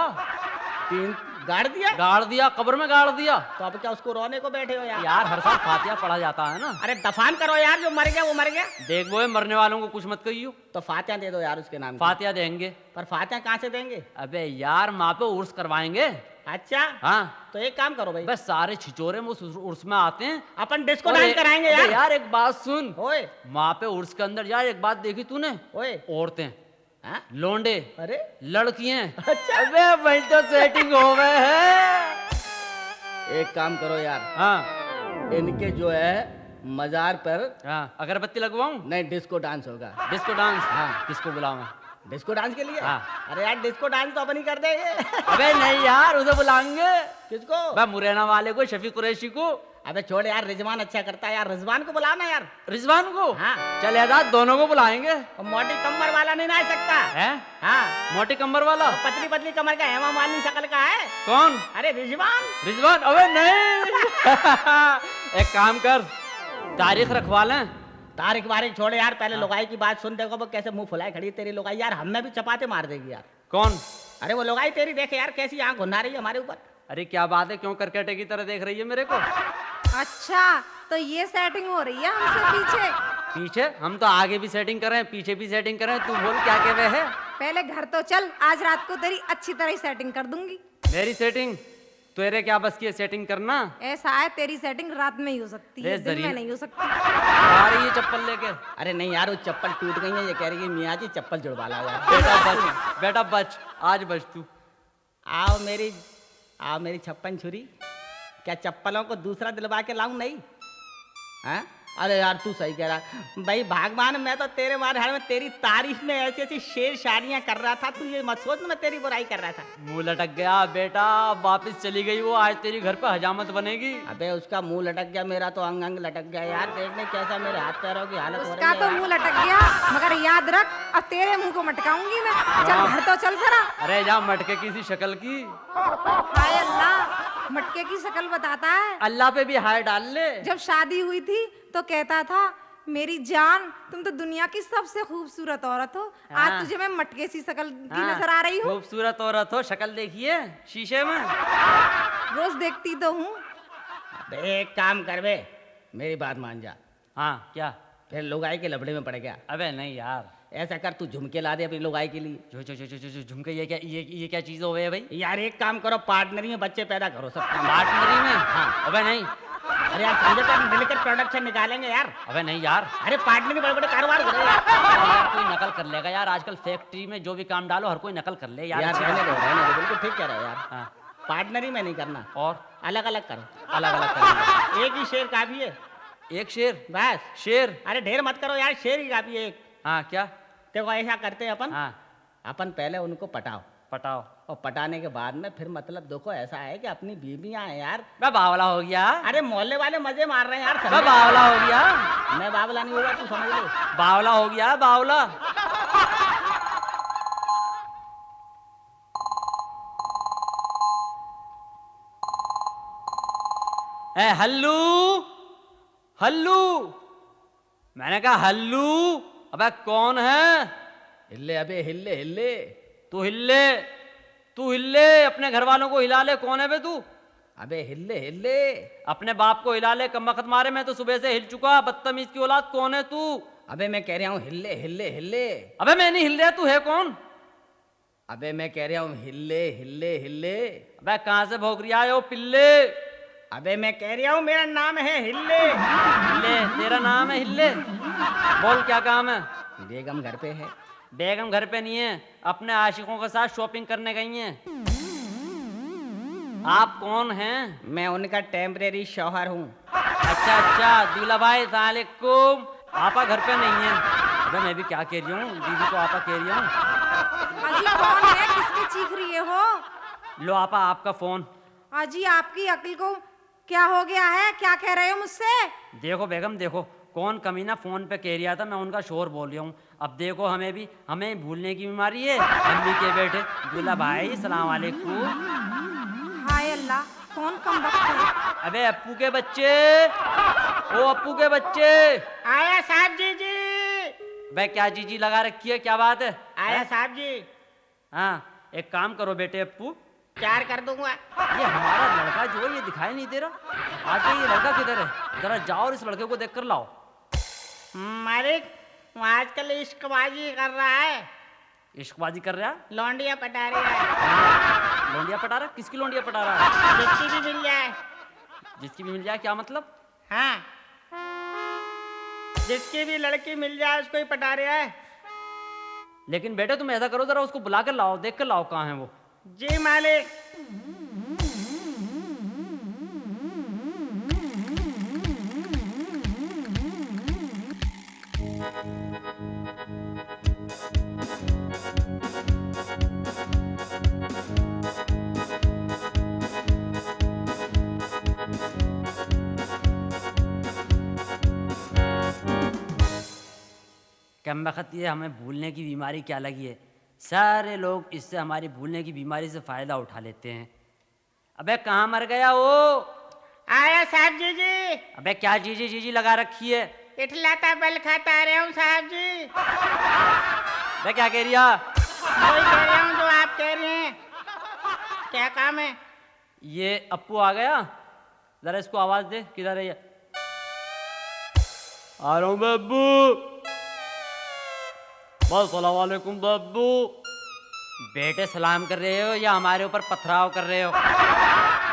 Speaker 2: 3 गाड़ दिया?
Speaker 1: गाड़ दिया, कब्र में गाड़ दिया।
Speaker 2: तो अब क्या उसको रोने को बैठे हो यार?
Speaker 1: यार हर साल फातिहा पढ़ा जाता है ना।
Speaker 2: अरे दफान करो यार, जो मर गया वो मर गया।
Speaker 1: देख वो मरने वालों को कुछ मत कहियो।
Speaker 2: तो फातिहा दे दो यार उसके नाम की।
Speaker 1: फातिहा देंगे।
Speaker 2: पर फातिहा कहाँ से देंगे?
Speaker 1: अबे यार माँ पे उर्स करवाएंगे।
Speaker 2: अच्छा
Speaker 1: हाँ,
Speaker 2: तो एक काम करो भाई,
Speaker 1: बस सारे छिचोरे उस उर्स में आते हैं,
Speaker 2: अपन डिस्को
Speaker 1: और
Speaker 2: डांस कराएंगे यार।
Speaker 1: यार एक बात सुन,
Speaker 2: ओए
Speaker 1: माँ पे उर्स के अंदर यार एक बात देखी तूने?
Speaker 2: ओए
Speaker 1: औरतें,
Speaker 2: हाँ?
Speaker 1: लोंडे,
Speaker 2: अरे
Speaker 1: लड़कियां।
Speaker 2: अच्छा।
Speaker 1: अबे वही तो सेटिंग हो गए है।
Speaker 2: एक काम करो यार,
Speaker 1: हाँ
Speaker 2: इनके जो है मजार पर
Speaker 1: हाँ, अगरबत्ती लगवाऊं?
Speaker 2: नहीं डिस्को डांस होगा।
Speaker 1: Disco dance?
Speaker 2: हाँ।
Speaker 1: किसको बुलाऊं?
Speaker 2: डिस्को डांस के लिए?
Speaker 1: हाँ।
Speaker 2: अरे यार डिस्को डांस तो अपन ही कर देंगे।
Speaker 1: अबे नहीं यार, उसे बुलाएंगे।
Speaker 2: किसको?
Speaker 1: बे मुरैना वाले को, शफी कुरैशी को।
Speaker 2: अबे छोड़ यार, रिजवान अच्छा करता है यार, रिजवान को बुलाना यार।
Speaker 1: रिजवान को?
Speaker 2: हाँ।
Speaker 1: चल आजाद, दोनों को बुलाएंगे।
Speaker 2: और मोटी कमर वाला नहीं ना सकता
Speaker 1: है?
Speaker 2: हाँ,
Speaker 1: मोटी कमर वाला?
Speaker 2: पतली पतली कमर का हेमा मालिनी शकल का है।
Speaker 1: कौन?
Speaker 2: अरे रिजवान।
Speaker 1: रिजवान? अबे नहीं। एक काम कर, तारीख रखवा लें।
Speaker 2: तारीख वारीख छोड़े यार, पहले लुगाई की बात सुन। देखो वो कैसे मुंह फुलाए खड़ी है तेरी लुगाई यार, हमें भी चपाते मार देगी यार।
Speaker 1: कौन?
Speaker 2: अरे वो लुगाई तेरी देखे यार, कैसी आंख घुना रही है हमारे ऊपर।
Speaker 1: अरे क्या बात है, क्यों करकटे की तरह देख रही है मेरे को?
Speaker 3: अच्छा तो ये सेटिंग हो रही है हमसे पीछे?
Speaker 1: पीछे? हम तो आगे भी सेटिंग कर रहे हैं, पीछे भी सेटिंग कर रहे हैं। तू बोल क्या कह रहे है?
Speaker 3: पहले घर तो चल, आज रात को तेरी अच्छी तरह सेटिंग कर दूंगी।
Speaker 1: मेरी सेटिंग? तेरे क्या बस की है सेटिंग करना?
Speaker 3: ऐसा है, तेरी सेटिंग रात में ही हो सकती है, दिन में नहीं हो सकती।
Speaker 1: आ रही है चप्पल लेके।
Speaker 2: अरे नहीं यार, वो चप्पल टूट गई है, ये कह रही है मियाँ जी चप्पल जुड़वा ला यार।
Speaker 1: बेटा बच, बेटा बच, आज बच तू।
Speaker 2: आओ मेरी छप्पन छुरी, क्या चप्पलों को दूसरा दिलवा के लाऊं? नहीं हाँ? अरे यार तू सही कह रहा भाई भगवान, मैं तो तेरे मारे हाल में तेरी तारीफ में ऐसी ऐसी शेर शायरियां कर रहा था, तू ये मत सोच मैं तेरी बुराई कर रहा था।
Speaker 1: मुंह लटक गया बेटा, वापस चली गई वो, आज तेरी घर पे हजामत बनेगी।
Speaker 2: अबे उसका मुंह लटक गया, मेरा तो अंग अंग लटक गया यार। देखने कैसा मेरे हाथ पैरों की हालत हो रही
Speaker 3: उसका
Speaker 2: है
Speaker 3: तो
Speaker 2: यार।
Speaker 3: मुंह लटक गया, मगर याद रख अब तेरे मुंह को मटकाऊंगी मैं। चल घर तो चल जरा।
Speaker 1: अरे जा मटके किसी शक्ल की।
Speaker 3: हाय अल्लाह, मटके की शक्ल बताता है।
Speaker 1: अल्लाह पे भी हाय डाल ले।
Speaker 3: जब शादी हुई थी तो कहता था मेरी जान तुम तो दुनिया की सबसे खूबसूरत औरत हो।
Speaker 1: हाँ।
Speaker 3: आज तुझे मैं मटके सी शक्ल की
Speaker 1: हाँ,
Speaker 3: नजर आ रही हूँ।
Speaker 1: खूबसूरत औरत हो, शक्ल देखिए शीशे में।
Speaker 3: रोज देखती तो हूँ।
Speaker 2: अबे एक काम कर बे, मेरी बात मान जा।
Speaker 1: हाँ क्या?
Speaker 2: फिर लुगाई के लबड़े में पड़ गया।
Speaker 1: अबे नहीं यार,
Speaker 2: ऐसा कर तू झुमके ला दे अपनी लुगाई के लिए।
Speaker 1: जो झुमके, ये क्या चीज हो गई है भाई?
Speaker 2: यार एक काम करो, पार्टनरी में बच्चे पैदा करो सब काम।
Speaker 1: पार्टनरी में?
Speaker 2: हाँ।
Speaker 1: अबे नहीं।
Speaker 2: अरे यार समझे तो मिलकर प्रोडक्शन निकालेंगे यार।
Speaker 1: अबे नहीं यार।
Speaker 2: अरे पार्टनरी बड़े बड़े कारोबार हो रहे हैं
Speaker 1: यार कोई नकल कर लेगा यार, आजकल फैक्ट्री में जो भी काम डालो हर कोई नकल कर ले यार।
Speaker 2: यार रहने दो, बिल्कुल ठीक कह रहे हो यार।
Speaker 1: हाँ।
Speaker 2: पार्टनरी में नहीं करना,
Speaker 1: और
Speaker 2: अलग अलग करो।
Speaker 1: अलग अलग करेंगे।
Speaker 2: एक ही शेर काफी है।
Speaker 1: एक शेर?
Speaker 2: बस।
Speaker 1: शेर?
Speaker 2: अरे ढेर मत करो यार, शेर ही काफी है एक।
Speaker 1: हाँ क्या?
Speaker 2: देखो ऐसा करते हैं अपन,
Speaker 1: हाँ
Speaker 2: अपन पहले उनको पटाओ,
Speaker 1: पटाओ।
Speaker 2: और पटाने के बाद में फिर मतलब देखो ऐसा है कि अपनी बीवियां हैं यार।
Speaker 1: मैं बावला हो गया।
Speaker 2: अरे मोहल्ले वाले मजे मार रहे हैं यार।
Speaker 1: मैं बावला हो गया।
Speaker 2: मैं बावला नहीं होगा, तू समझ ले।
Speaker 1: बावला हो गया, बावला। ए हल्लू, हल्लू, मैंने कहा हल्लू। अबे कौन है?
Speaker 2: हिल्ले अबे हिल्ले हिल्ले।
Speaker 1: तू हिल्ले, तू हिल्ले, अपने घर वालों को हिला ले। कौन है बे तू?
Speaker 2: अबे हिल्ले हिल्ले।
Speaker 1: अपने बाप को हिला ले, कम वक्त मारे, मैं तो सुबह से हिल चुका। बदतमीज की औलाद, कौन है तू?
Speaker 2: अबे मैं कह रहा हूँ हिल्ले हिल्ले हिल्ले।
Speaker 1: अबे मैं नहीं हिल रहा, तू है कौन?
Speaker 2: अबे मैं कह रहा हूँ हिल्ले हिल्ले हिल्ले।
Speaker 1: अबे कहाँ से भौंक रही आए हो पिल्ले?
Speaker 2: अबे मैं कह रहा हूँ मेरा नाम है हिल्ले।
Speaker 1: हिल्ले? तेरा नाम है हिल्ले? बोल क्या काम है?
Speaker 2: बेगम घर पे है।
Speaker 1: बेगम घर पे नहीं है, अपने आशिकों के साथ शॉपिंग करने गई हैं। आप कौन हैं?
Speaker 2: मैं उनका टेम्परेरी शौहर हूँ।
Speaker 1: अच्छा अच्छा, दूल्हा भाई सलामुकुम। आपा घर पे नहीं है। अबे मैं भी क्या कह रही हूँ, दीदी को आपा कह रही हूँ।
Speaker 3: अजी कौन है, किसकी चीख रही है हो?
Speaker 1: लो आपा आपका फोन।
Speaker 3: अजी आपकी अक्ल को क्या हो गया है, क्या कह रहे हो मुझसे?
Speaker 1: देखो बेगम देखो, कौन कमीना फोन पे कह रहा था मैं उनका शोर बोल रहा हूँ। अब देखो हमें भूलने की बीमारी है। हम भी के बैठे दूल्हा भाई सलाम वालेकुम।
Speaker 3: हाय अल्लाह, कौन कम वक्त है?
Speaker 1: अबे अप्पू के बच्चे, ओ अप्पू के बच्चे।
Speaker 2: आया साहब जी जी।
Speaker 1: भाई क्या जीजी लगा रखी है, क्या बात है?
Speaker 2: आया साहब जी।
Speaker 1: हाँ एक काम करो बेटे अप्पू,
Speaker 2: 4 कर दूंगा।
Speaker 1: ये हमारा लड़का जो है ये दिखाई नहीं दे रहा। आगे ये लड़का किधर है? जरा जाओ और इस लड़के को देख कर लाओ।
Speaker 2: मालिक वो आजकल इश्कबाजी कर रहा है,
Speaker 1: इश्कबाजी कर रहा है?
Speaker 2: लौंडिया पटा रहा है।
Speaker 1: लौंडिया पटा रहा है? किसकी लौंडिया पटा रहा है?
Speaker 2: जिसकी भी मिल जाए।
Speaker 1: जिसकी भी मिल जाए क्या मतलब?
Speaker 2: हाँ, जिसकी भी लड़की मिल जाए उसको ही पटा रहा है।
Speaker 1: लेकिन बेटे तुम ऐसा करो, जरा उसको बुला कर लाओ, देख कर लाओ कहाँ है वो।
Speaker 2: जी मालिक।
Speaker 1: कम वक्त ये हमें भूलने की बीमारी क्या लगी है। सारे लोग इससे हमारी भूलने की बीमारी से फायदा उठा लेते हैं। अबे कहाँ मर गया वो?
Speaker 2: आया साहब जी जी।
Speaker 1: अबे क्या जीजी जीजी लगा रखी है?
Speaker 2: इठलाता बल खाता आ रहा हूँ साहब जी।
Speaker 1: अबे क्या कह रिया?
Speaker 2: वही कह रहा हूँ जो आप कह रहे हैं। क्या काम है?
Speaker 1: ये अप्पू आ गया, जरा इसको आवाज दे, किधर है ये? आ रहा हूँ बब्बू। अस्सलाम वालेकुम बब्बू। बेटे सलाम कर रहे हो या हमारे ऊपर पथराव कर रहे हो?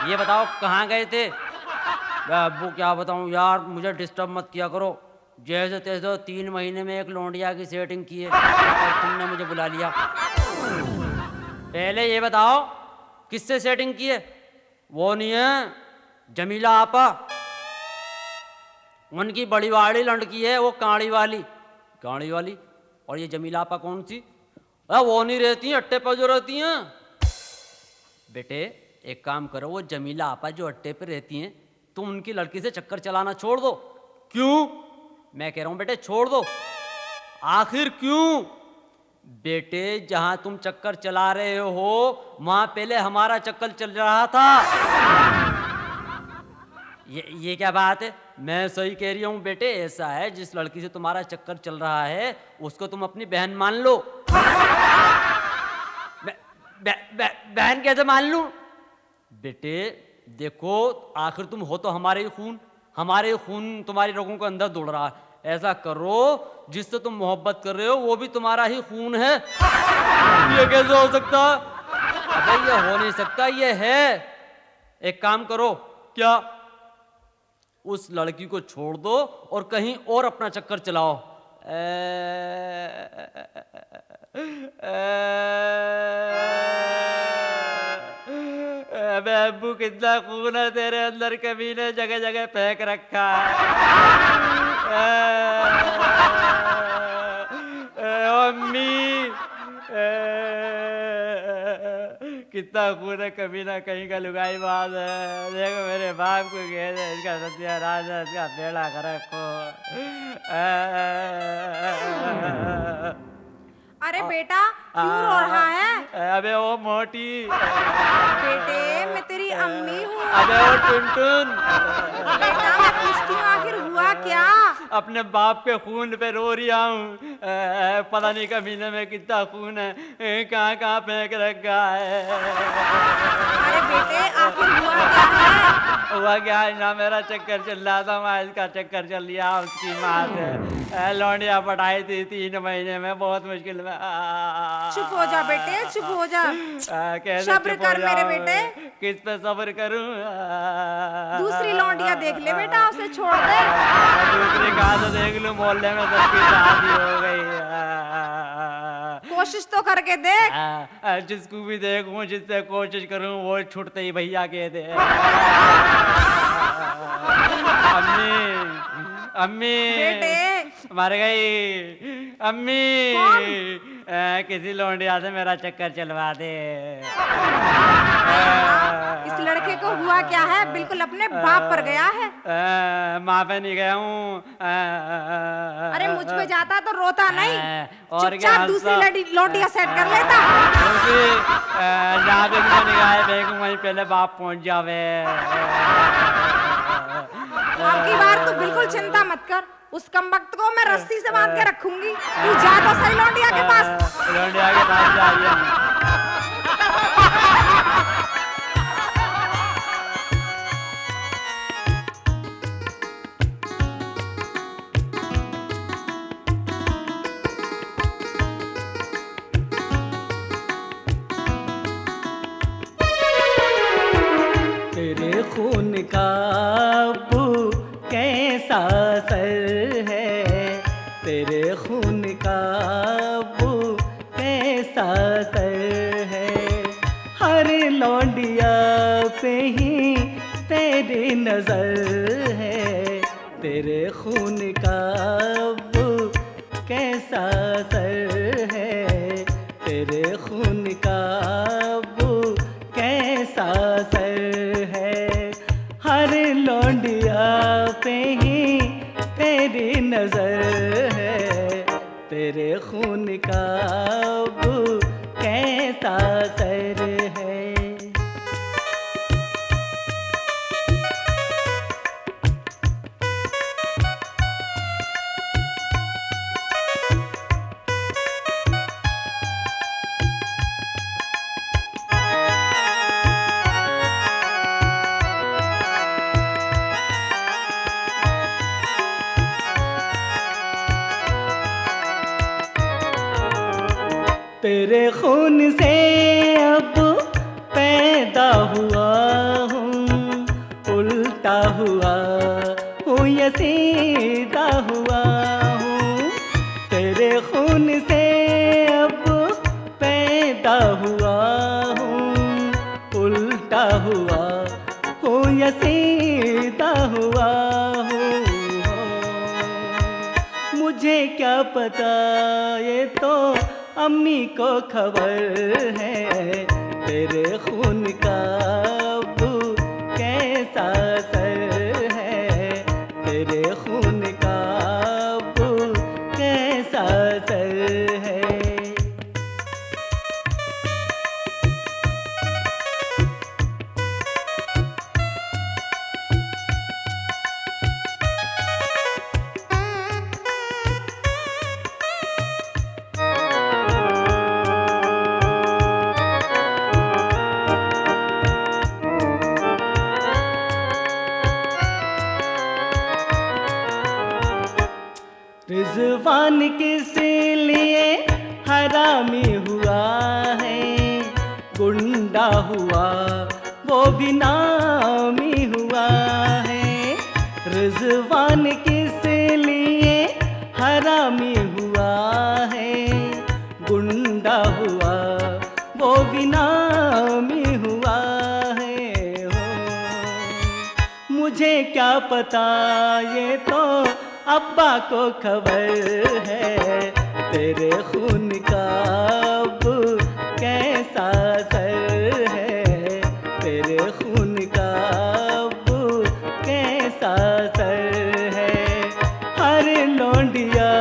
Speaker 1: ये बताओ कहाँ गए थे? बब्बू क्या बताऊँ यार, मुझे डिस्टर्ब मत किया करो। जैसे तैसे 3 महीने में एक लौंडिया की सेटिंग की है और तुमने मुझे बुला लिया। पहले ये बताओ किससे सेटिंग की है? वो नहीं है जमीला आपा, उनकी बड़ी वाली लड़की है वो काड़ी वाली। काड़ी वाली? और ये जमीला आपा कौन सी? वो नहीं रहती हैं अट्टे पर जो रहती हैं। बेटे एक काम करो, वो जमीला आपा जो अट्टे पे रहती हैं तुम उनकी लड़की से चक्कर चलाना छोड़ दो। क्यों? मैं कह रहा हूं बेटे छोड़ दो। आखिर क्यों? बेटे जहां तुम चक्कर चला रहे हो वहां पहले हमारा चक्कर चल रहा था। ये क्या बात है? मैं सही कह रही हूँ बेटे। ऐसा है जिस लड़की से तुम्हारा चक्कर चल रहा है उसको तुम अपनी बहन मान लो। बहन कैसे मान लूं? बेटे देखो आखिर तुम हो तो हमारे ही खून, हमारे ही खून तुम्हारी रगों के अंदर दौड़ रहा है। ऐसा करो जिससे तुम मोहब्बत कर रहे हो वो भी तुम्हारा ही खून है। ये कैसे हो सकता? अबे ये हो नहीं सकता, ये है। एक काम करो। क्या? उस लड़की को छोड़ दो और कहीं और अपना चक्कर चलाओ। अबू कितना खून है तेरे अंदर, कभी ने जगह जगह फेंक रखा अम्मी कितना खून है, कभी ना कहीं का लुगाई बात है। देखो मेरे बाप को कह दे इसका सत्यानाश है, इसका बेड़ा कर रखो।
Speaker 3: अरे बेटा क्यों रो रहा है?
Speaker 1: अबे वो मोटी।
Speaker 3: बेटे मैं तेरी अम्मी हूँ।
Speaker 1: अबे वो टुनटुन।
Speaker 3: बेटा मैं पूछती हूँ आखिर हुआ क्या?
Speaker 1: अपने बाप के खून पे रो रही हूँ। पता नहीं कमीने में कितना खून है, कहाँ कहाँ फेंक रखा है।
Speaker 3: अरे बेटे आखिर हुआ क्या है?
Speaker 1: हुआ क्या है ना, मेरा चक्कर चल रहा था, मैं इसका चक्कर चल लिया उसकी माँ से। लौंडिया पटाई थी 3 महीने में, बहुत मुश्किल में।
Speaker 3: चुप हो जा बेटे, चुप हो जा।
Speaker 1: कैसे
Speaker 3: सब्र कर मेरे बेटे।
Speaker 1: किस पे सब्र करूं?
Speaker 3: दूसरी लौंडिया देख ले बेटा, उसे छोड़ दे।
Speaker 1: दूसरी कहाँ से देख लूं, मोहल्ले में सबकी शादी हो गई।
Speaker 3: कोशिश तो करके देख।
Speaker 1: जिसको भी देखूं, जिससे कोशिश करूं वो छुटते ही भैया कह दे। अम्मी अम्मी
Speaker 3: बेटे
Speaker 1: मर गई अम्मी। किसी लौंडिया से मेरा चक्कर चलवा दे।
Speaker 3: इस लड़के को हुआ क्या है? बिल्कुल अपने बाप पर गया है।
Speaker 1: माँ पे नहीं गया हूँ।
Speaker 3: अरे मुझ पे जाता तो रोता नहीं,
Speaker 1: और क्या
Speaker 3: चुपचाप दूसरी लौंडिया सेट कर लेता।
Speaker 1: जहाँ पे मुझे निगाहें फेंकूं वहीं पहले बाप पहुँच जावे।
Speaker 3: अब की बार तू बिल्कुल चिंता मत कर, उस कमबख्त को मैं रस्सी से बांध के रखूंगी। तू जा तो सही लौंडिया के पास।
Speaker 1: लौंडिया के पास जाइए।
Speaker 5: सर है, हर लौंडिया पे ही तेरी नजर है, तेरे खून का वो कैसा असर है, तेरे खून का वो कैसा असर है, हर लौंडिया पे ही तेरी नजर है, तेरे खून का वो कैसा असर है। तेरे खून से अब पैदा हुआ हूँ, उल्टा हुआ हूँ या सीधा हुआ हूँ, तेरे खून से अब पैदा हुआ हूँ, उल्टा हुआ हूँ या सीधा हुआ हूँ। मुझे क्या पता, ये तो अम्मी को खबर है, तेरे खून का वो कैसा असर है, तेरे खून का वो कैसा असर है। रिजवान किस लिए हरामी हुआ है, गुंडा हुआ वो भी नामी हुआ है, रिजवान किस लिए हरामी हुआ है, गुंडा हुआ वो भी नामी हुआ है। हो मुझे क्या पता, ये तो अब्बा को खबर है, तेरे खून का वो कैसा असर है, तेरे खून का वो कैसा असर है, हर लौंडिया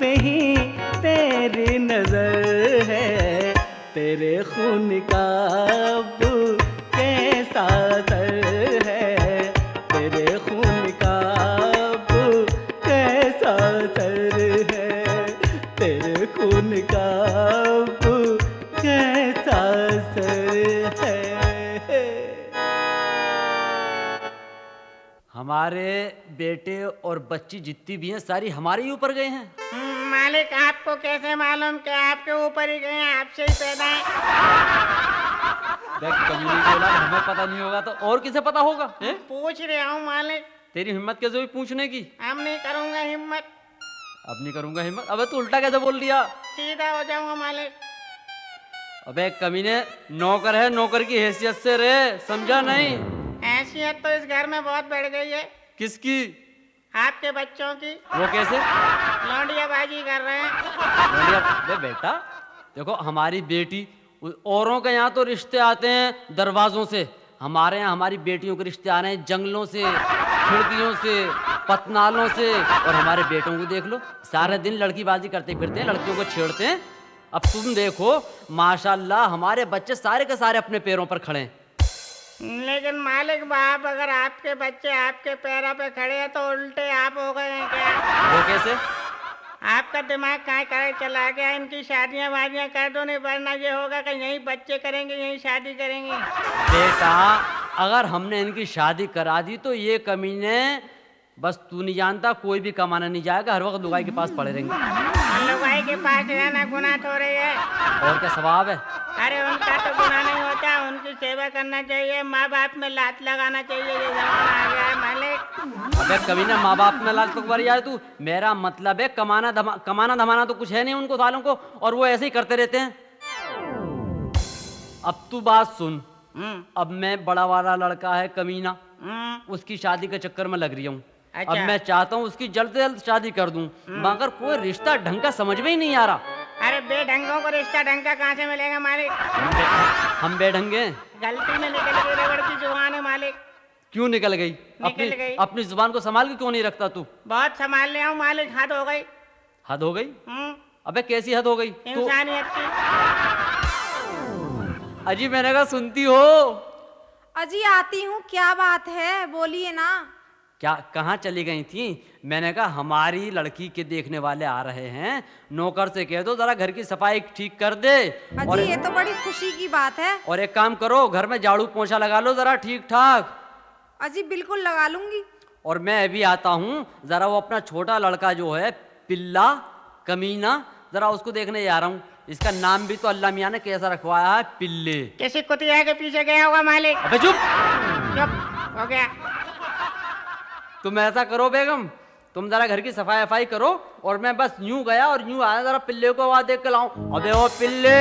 Speaker 5: पे ही तेरी नजर है, तेरे खून का वो कैसा असर है, तेरे खून का असर है, तेरे खून का वो कैसा असर है।
Speaker 1: हमारे बेटे और बच्ची जितनी भी हैं सारी हमारे ही ऊपर गए हैं।
Speaker 2: मालिक, आपको कैसे मालूम कि आपके ऊपर ही गए हैं, आपसे ही पैदा है?
Speaker 1: देख कमीनी की औलाद, हमें पता नहीं होगा तो और किसे पता होगा?
Speaker 2: पूछ रहा हूँ मालिक।
Speaker 1: तेरी हिम्मत कैसे हुई पूछने की?
Speaker 2: अब नहीं करूँगा हिम्मत।
Speaker 1: अब नहीं करूंगा हिम्मत? अबे तू उल्टा कैसे बोल दिया?
Speaker 2: सीधा हो जाऊंगा मालिक।
Speaker 1: अबे कमीने, नौकर है, नौकर की हैसियत से रहे, समझा नहीं?
Speaker 2: हैसियत तो इस घर में बहुत बढ़ गई है।
Speaker 1: किसकी?
Speaker 2: आपके बच्चों की।
Speaker 1: वो कैसे?
Speaker 2: लौंडियाबाजी कर रहे हैं।
Speaker 1: अबे बेटा देखो, हमारी बेटी, औरों के यहाँ तो रिश्ते आते हैं दरवाजों से, हमारे यहाँ हमारी बेटियों के रिश्ते आ रहे हैं जंगलों से, खिड़कियों से, पतनालों से। और हमारे बेटों को देख लो, सारे दिन लड़कीबाजी करते फिरते हैं, लड़कियों को छेड़ते हैं। अब तुम देखो माशाल्लाह हमारे बच्चे सारे के सारे अपने पैरों पर खड़े हैं।
Speaker 2: लेकिन मालिक बाप, अगर आपके बच्चे आपके पैरों पे खड़े हैं तो उल्टे आप हो गए हैं क्या?
Speaker 1: वो कैसे?
Speaker 2: आपका दिमाग कहाँ करे चला गया? इनकी शादियां वादियां कर दो, नहीं वरना ये होगा कि यहीं बच्चे करेंगे, यहीं शादी करेंगे।
Speaker 1: बेटा अगर हमने इनकी शादी करा दी तो ये कमीने, बस तू नहीं जानता, कोई भी कमाना नहीं जाएगा, हर वक्त लुगाई के पास पड़े रहेंगे।
Speaker 2: लुगाई के पास रहना गुनाह हो रही है।
Speaker 1: और क्या सवाब है?
Speaker 2: अरे उनका तो गुनाह नहीं होता, उनकी सेवा करना चाहिए, माँ बाप में लात लगाना चाहिए, ये जमाना आ गया है मालिक।
Speaker 1: अबे कमीना, माँ बाप में लात तो यार तू, मेरा मतलब है कमाना धमाना तो कुछ है नहीं उनको सालों को, और वो ऐसे ही करते रहते हैं। अब तू बात सुन।
Speaker 2: हम्म,
Speaker 1: अब मैं बड़ा वाला लड़का है कमीना,
Speaker 2: हम्म,
Speaker 1: उसकी शादी के चक्कर में लग रही हूँ।
Speaker 2: अच्छा।
Speaker 1: अब मैं चाहता हूँ उसकी जल्द से जल्द शादी कर दूं, मगर कोई रिश्ता ढंग का समझ में ही नहीं आ रहा।
Speaker 2: अरे बेढंगों को रिश्ता ढंग का कहाँ से मिलेगा मालिक?
Speaker 1: हम बेढंगे हैं।
Speaker 2: गलती में निकल गई रबड़ की जुबान है मालिक।
Speaker 1: क्यों निकल गई?
Speaker 2: निकल गई।
Speaker 1: अपनी जुबान को संभाल के क्यों नहीं रखता तू?
Speaker 2: बहुत संभाल लिया हूँ मालिक, हद हो गई।
Speaker 1: हद हो गई? अबे कैसी हद हो गई? तू
Speaker 2: इंसानियत की।
Speaker 1: अजी मैंने कहा सुनती हो?
Speaker 3: अजी आती हूँ, क्या बात है, बोलिए ना।
Speaker 1: क्या कहाँ चली गई थी? मैंने कहा हमारी लड़की के देखने वाले आ रहे हैं, नौकर से कह दो जरा घर की सफाई ठीक कर दे।
Speaker 3: अजी ये तो बड़ी खुशी की बात है।
Speaker 1: और एक काम करो, घर में झाड़ू पोंछा लगा लो जरा ठीक ठाक।
Speaker 3: अजी बिल्कुल लगा लूंगी।
Speaker 1: और मैं अभी आता हूँ, जरा वो अपना छोटा लड़का जो है पिल्ला कमीना, जरा उसको देखने जा रहा हूँ। इसका नाम भी तो अल्लाह मियाँ ने कैसा रखवाया है, पिल्ले।
Speaker 2: किसी कुतिया के पीछे गया होगा मालिक।
Speaker 1: अबे चुप।
Speaker 2: चुप हो गया।
Speaker 1: तुम ऐसा करो बेगम, तुम जरा घर की सफाई वफाई करो और मैं बस यूं गया और यूं आया, जरा पिल्ले को आवाज देख के लाऊं। अबे ओ पिल्ले।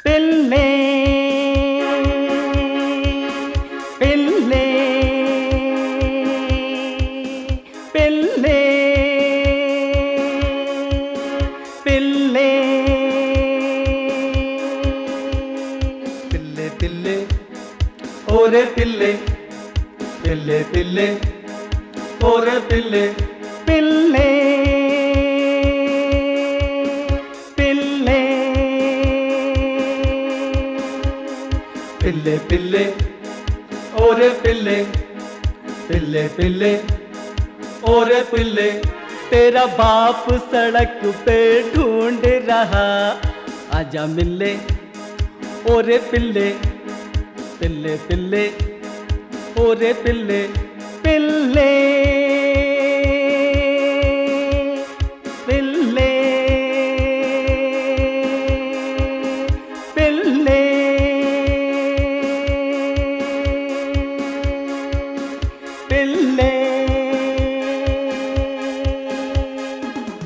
Speaker 5: पिल्ले पिल्ले पिल्ले पिल्ले पिल्ले पिल्ले ओरे पिल्ले पिल्ले पिल्ले ओरे पिल्ले पिल्ले पिल्ले पिल्ले ओरे पिल्ले पिल्ले पिल्ले ओरे पिल्ले। तेरा बाप सड़क पे ढूंढ रहा, आजा मिले ओरे पिल्ले पिल्ले पिल्ले ओरे पिल्ले पिल्ले पिल्ले पिल्ले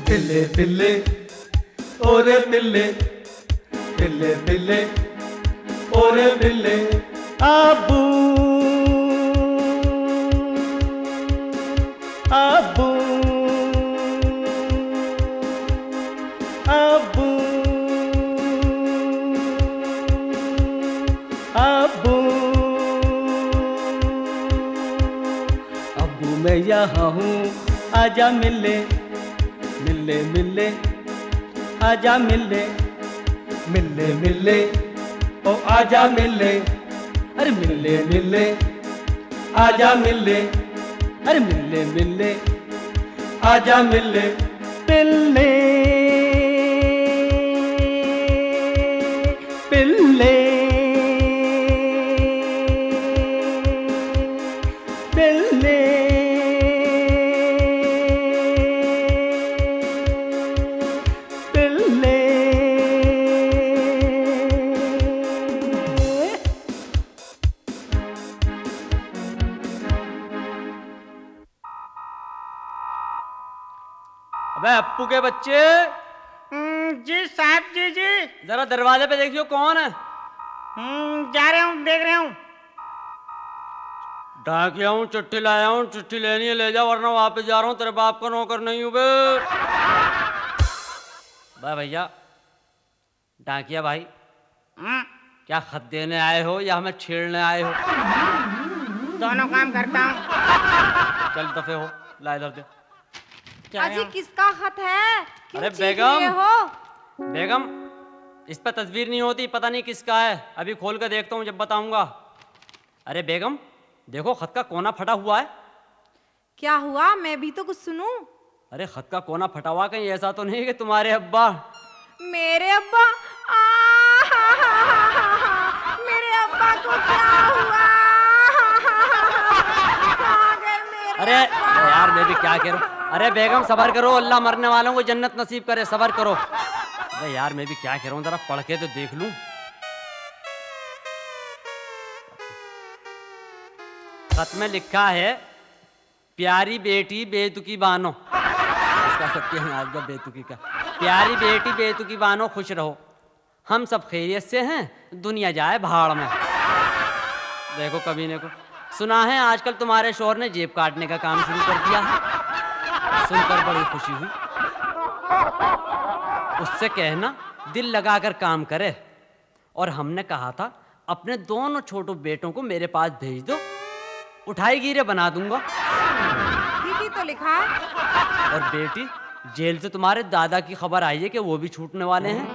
Speaker 5: पिल्ले पिल्ले ओरे पिल्ले पिल्ले पिल्ले ओरे पिल्ले। आबू आबू आबू आबू अबू मैं यहाँ हूँ, आजा मिले मिले मिले आजा मिले मिले मिले ओ आजा मिले। अरे मिले मिले आजा मिले, अरे मिले मिले आजा मिले। पिल्ले पिल्ले पिल्ले
Speaker 1: अबे अप्पू के बच्चे,
Speaker 2: जी साहब जी जी।
Speaker 1: जरा दरवाजे पे देखियो कौन है।
Speaker 2: जा रहा हूँ, देख रहा हूँ।
Speaker 1: डाकिया हूँ, चिट्ठी लाया हूँ, चिट्ठी लेनी है ले जा, वरना वापस जा रहा हूँ, तेरे बाप का नौकर नहीं हूँ बे। भैया डाकिया भाई, क्या खत देने आए हो या हमें छेड़ने आए हो?
Speaker 2: दोनों काम करता हूँ।
Speaker 1: चल दफे हो, ला इधर दे।
Speaker 3: अजी किसका खत है? क्यों
Speaker 1: अरे
Speaker 3: चीख रहे हो?
Speaker 1: बेगम इस पर तस्वीर नहीं होती, पता नहीं किसका है, अभी खोल कर देखता हूँ जब बताऊंगा। अरे बेगम देखो खत का कोना फटा हुआ है।
Speaker 3: क्या हुआ? मैं भी तो कुछ सुनूं।
Speaker 1: अरे खत का कोना फटा हुआ, कहीं ऐसा तो नहीं कि तुम्हारे अब्बा?
Speaker 3: मेरे अब्बा? मेरे अब्बा को क्या हुआ?
Speaker 1: अरे यार मैं भी क्या कह रहा हूँ। अरे बेगम सबर करो, अल्लाह मरने वालों को जन्नत नसीब करे, सबर करो। अरे यार मैं भी क्या कह रहा हूँ, जरा पढ़ के तो देख लूं। खत में लिखा है, प्यारी बेटी बेतुकी बानो, इसका सत्य बेतुकी का। प्यारी बेटी बेतुकी बानो खुश रहो, हम सब खैरियत से हैं, दुनिया जाए भाड़ में। देखो कमीने को, सुना है आजकल तुम्हारे शोहर ने जेब काटने का काम शुरू कर दिया है, सुनकर बड़ी खुशी हुई। उससे कहना दिल लगाकर काम करे। और हमने कहा था अपने दोनों छोटो बेटों को मेरे पास भेज दो, उठाई गिरे बना दूंगा।
Speaker 3: ठीक ही तो लिखा है।
Speaker 1: और बेटी, जेल से तुम्हारे दादा की खबर आई है कि वो भी छूटने वाले हैं,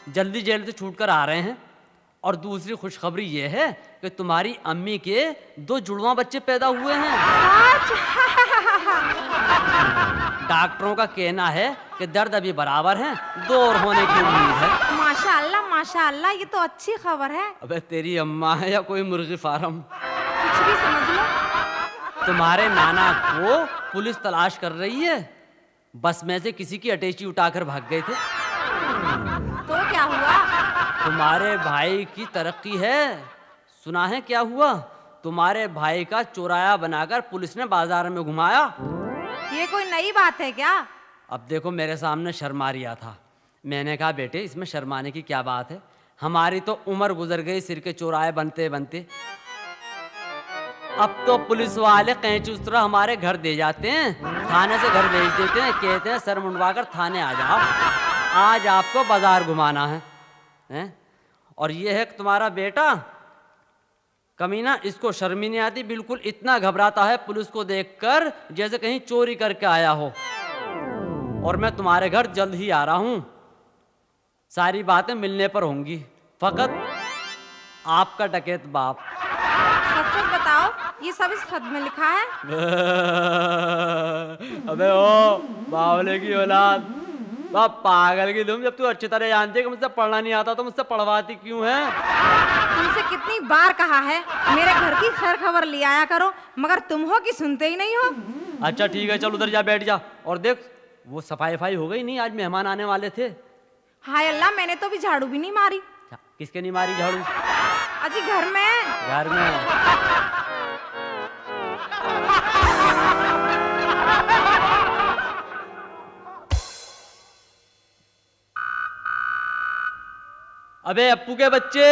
Speaker 1: जल्दी जेल से छूट कर आ रहे हैं। और दूसरी खुशखबरी ये है कि तुम्हारी अम्मी के 2 जुड़वां बच्चे पैदा हुए हैं। डॉक्टरों का कहना है कि दर्द अभी बराबर है, 2 और होने की उम्मीद है।
Speaker 3: माशाअल्लाह माशाअल्लाह, ये तो अच्छी खबर है।
Speaker 1: अबे तेरी अम्मा है या कोई मुर्गी फार्म,
Speaker 3: कुछ भी समझ लो।
Speaker 1: तुम्हारे नाना को पुलिस तलाश कर रही है, बस में से किसी की अटैची उठाकर भाग गए थे।
Speaker 3: तो क्या हुआ?
Speaker 1: तुम्हारे भाई की तरक्की है। सुना है क्या हुआ? तुम्हारे भाई का चौराया बनाकर पुलिस ने बाजार में घुमाया।
Speaker 3: ये कोई नई बात है क्या?
Speaker 1: अब देखो मेरे सामने शर्मा रिया था, मैंने कहा बेटे इसमें शर्माने की क्या बात है, हमारी तो उम्र गुजर गई सिर के चौराहे बनते बनते। अब तो पुलिस वाले कैंची उस तरह हमारे घर दे जाते हैं, थाने से घर भेज देते हैं, कहते हैं सर मुंडवा कर थाने आ जाओ, आज आपको बाजार घुमाना है। और ये है तुम्हारा बेटा कमीना, इसको शर्म ही नहीं आती, बिल्कुल इतना घबराता है पुलिस को देखकर जैसे कहीं चोरी करके आया हो। और मैं तुम्हारे घर जल्द ही आ रहा हूं, सारी बातें मिलने पर होंगी, फकत आपका डकैत बाप।
Speaker 3: सच सच बताओ, ये सब इस खत में लिखा है?
Speaker 1: अबे ओ बावले की औलाद, बाप पागल की तुम, जब तू अच्छी तरह जानती है कि मुझसे पढ़ना नहीं आता तो मुझसे पढ़वाती क्यों है?
Speaker 3: तुमसे कितनी बार कहा है मेरे घर की खैर खबर ले आया करो, मगर तुम हो कि सुनते ही नहीं हो।
Speaker 1: अच्छा ठीक है, चल उधर जा बैठ जा। और देख वो सफाई हो गई नहीं, आज मेहमान आने वाले थे।
Speaker 3: हाय अल्लाह, मैंने तो भी झाड़ू भी नहीं मारी।
Speaker 1: किसके नहीं मारी झाड़ू?
Speaker 3: अजी घर में।
Speaker 1: घर में। अबे अप्पू के बच्चे,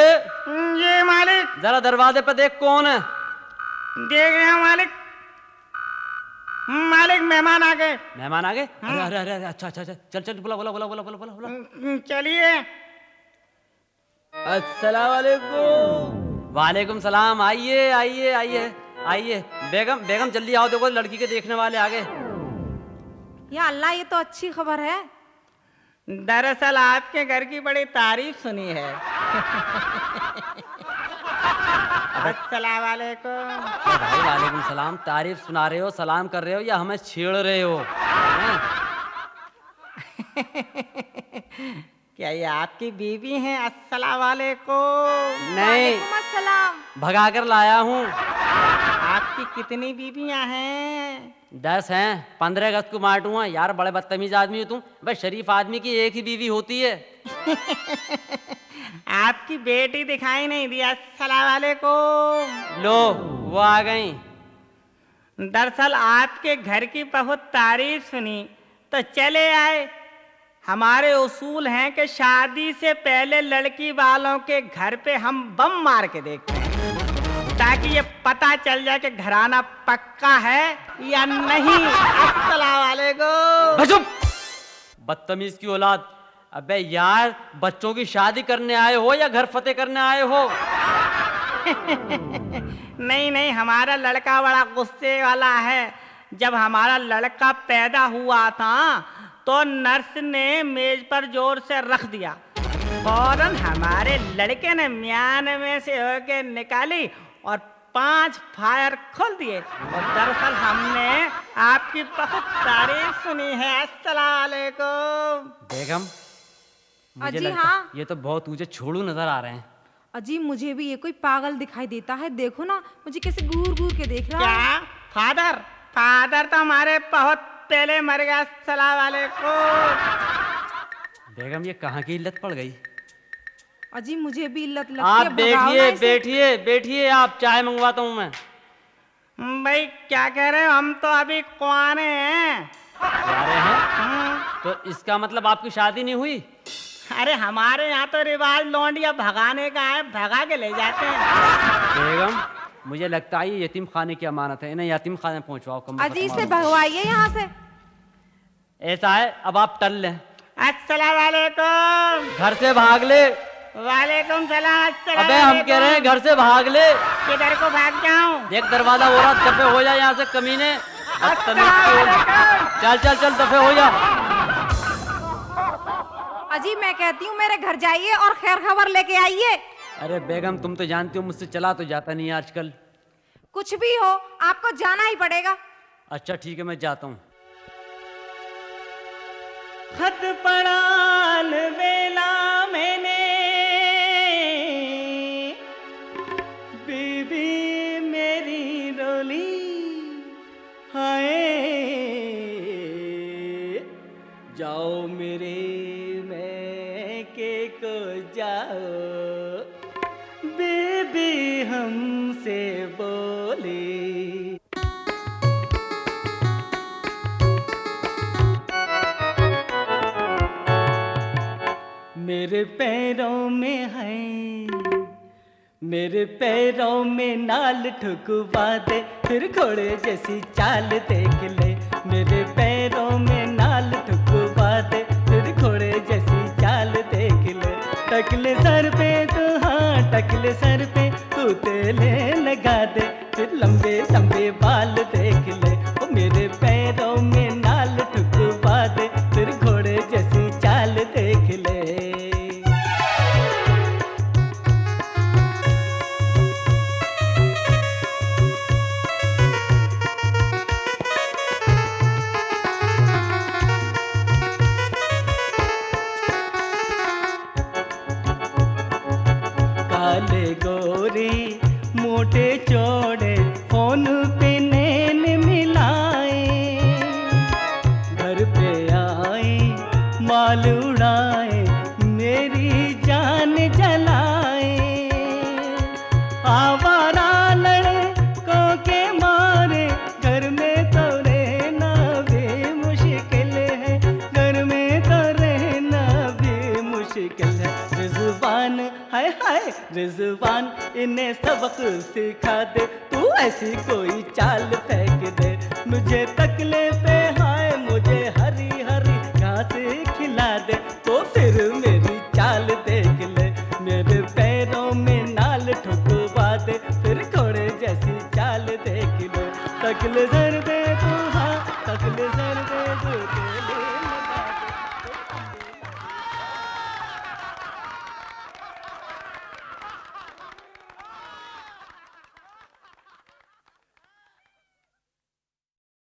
Speaker 2: ये मालिक।
Speaker 1: जरा दरवाजे पे देख कौन है।
Speaker 2: देख रहे हैं मालिक। मालिक मेहमान आ गए।
Speaker 1: मेहमान आ गए? अरे अरे अरे अच्छा अच्छा अच्छा, चल चल बुला बुला बुला बुला बुला बुला बुला।
Speaker 2: चलिए।
Speaker 1: अस्सलाम वालेकुम। वालेकुम सलाम, आइए आइए आइए आइए। बेगम बेगम जल्दी आओ, देखो लड़की के देखने वाले आ गए।
Speaker 3: या अल्लाह, ये तो अच्छी खबर है।
Speaker 2: दरअसल आपके घर की बड़ी तारीफ सुनी है। अस्सलाम वालेकुम।
Speaker 1: भाई वालेकुम सलाम, तारीफ सुना रहे हो, सलाम कर रहे हो या हमें छेड़ रहे हो?
Speaker 2: क्या ये आपकी बीवी हैं? अस्सलाम वालेकुम।
Speaker 1: नहीं,
Speaker 3: अस्सलाम।
Speaker 1: भगा कर लाया हूँ।
Speaker 2: आपकी कितनी बीवियां हैं?
Speaker 1: 10 हैं। 15 अगस्त को मार्टूंगा यार, बड़े बदतमीज आदमी हो तुम। भाई शरीफ आदमी की एक ही बीवी होती है।
Speaker 2: आपकी बेटी दिखाई नहीं दी। अस्सलाम वालेकुम।
Speaker 1: लो वो आ गई।
Speaker 2: दरअसल आपके घर की बहुत तारीफ सुनी तो चले आए। हमारे उसूल हैं कि शादी से पहले लड़की वालों के घर पे हम बम मार के देखते हैं, ताकि ये पता चल जाए कि घराना पक्का है या नहीं। अस्सलाम वालेकुम।
Speaker 1: चुप, बदतमीज की औलाद। अबे यार, बच्चों की शादी करने आए हो या घर फतेह करने आए हो?
Speaker 2: नहीं नहीं, हमारा लड़का बड़ा गुस्से वाला है। जब हमारा लड़का पैदा हुआ था तो नर्स ने मेज पर जोर से रख दिया, फौरन हमारे लड़के ने म्यान में से होके निकाली और 5 फायर खोल दिए। और दरअसल हमने आपकी बहुत तारीफ सुनी है। अस्सलाम वालेकुम।
Speaker 1: बेगम, मुझे
Speaker 3: अजी
Speaker 1: लगता
Speaker 3: हाँ।
Speaker 1: ये तो बहुत तुझे छोड़ू नजर आ रहे हैं।
Speaker 3: अजी मुझे भी ये कोई पागल दिखाई देता है, देखो ना मुझे कैसे घूर घूर के देख रहा है।
Speaker 2: क्या फादर फादर तो हमारे बहुत पहले मर गया सलाह वाले को।
Speaker 1: बेगम ये कहाँ की इल्लत पड़ गई?
Speaker 3: अजी मुझे भी इल्लत लगती
Speaker 1: आप
Speaker 3: है, भगाओ ना
Speaker 1: बैठिए
Speaker 3: इसे।
Speaker 1: बैठिए बैठिए, आप चाय मंगवाता हूँ मैं।
Speaker 2: भाई क्या कह रहे हो, हम तो अभी कुआरे हैं।
Speaker 1: प्यारे हैं तो इसका मतलब आपकी शादी नहीं हुई?
Speaker 2: अरे हमारे यहाँ तो रिवाज लौंडिया भगाने का है, भगा के ले जाते हैं।
Speaker 1: बेगम मुझे लगता है ये यतीम खाने की अमानत है, इन्हें यतीम खाने पहुंचवाओ। कम
Speaker 3: अजी से भगवाइए यहाँ से।
Speaker 1: ऐसा है अब आप टल लें,
Speaker 2: अस्सलाम वालेकुम।
Speaker 1: घर से भाग ले।
Speaker 2: वालेकुम सलाम। अस्सलाम
Speaker 1: अबे हम कह रहे हैं घर से भाग ले।
Speaker 2: किधर को भाग जाऊं?
Speaker 1: देख दरवाजा हो रहा, दफे हो जा यहाँ से कमीने। चल चल चल दफे हो जा।
Speaker 3: अजी मैं कहती हूँ मेरे घर जाइए और खैर खबर लेके आइए।
Speaker 1: अरे बेगम तुम तो जानती हो मुझसे चला तो जाता नहीं आजकल।
Speaker 3: कुछ भी हो आपको जाना ही पड़ेगा।
Speaker 1: अच्छा ठीक है मैं जाता हूँ।
Speaker 5: खत पढ़ाल वेला मैंने बीबी मेरी रोली, हाय जाओ मेरे मैके को जाओ, बीबी हमसे बोली। मेरे पैरों में है, मेरे पैरों में नाल ठुकवा दे, फिर घोड़े जैसी चाल देख ले। मेरे पैरों में नाल ठुकवा दे, फिर घोड़े जैसी चाल देख ले। टकले सर पे तू, हाँ टकले सर पे तू तेले लगा दे, फिर लंबे लंबे बाल देख ले। ओ मेरे पैरों में नाल ठुकवा दे, फिर घोड़े जैसी चाल देख ले। काले गोरे मोटे चौड़े फोन पे नैन मिलाए, घर पे आए माल उड़ाए, मेरी जान जलाए। आवारा लड़कों के मारे घर में तो रहना भी मुश्किल है, घर में तो रहना भी मुश्किल है। रिजवान हाय हाय रिजवान इन्हें सबक सिखा दे, तू ऐसी कोई चाल फेंक दे। मुझे तकले पे हाय मुझे हरी हरी घास खिला दे, तो फिर मेरी चाल देख ले। मेरे पैरों में नाल ठुकवा दे, फिर घोड़े जैसी चाल देख ले। तकले सर पे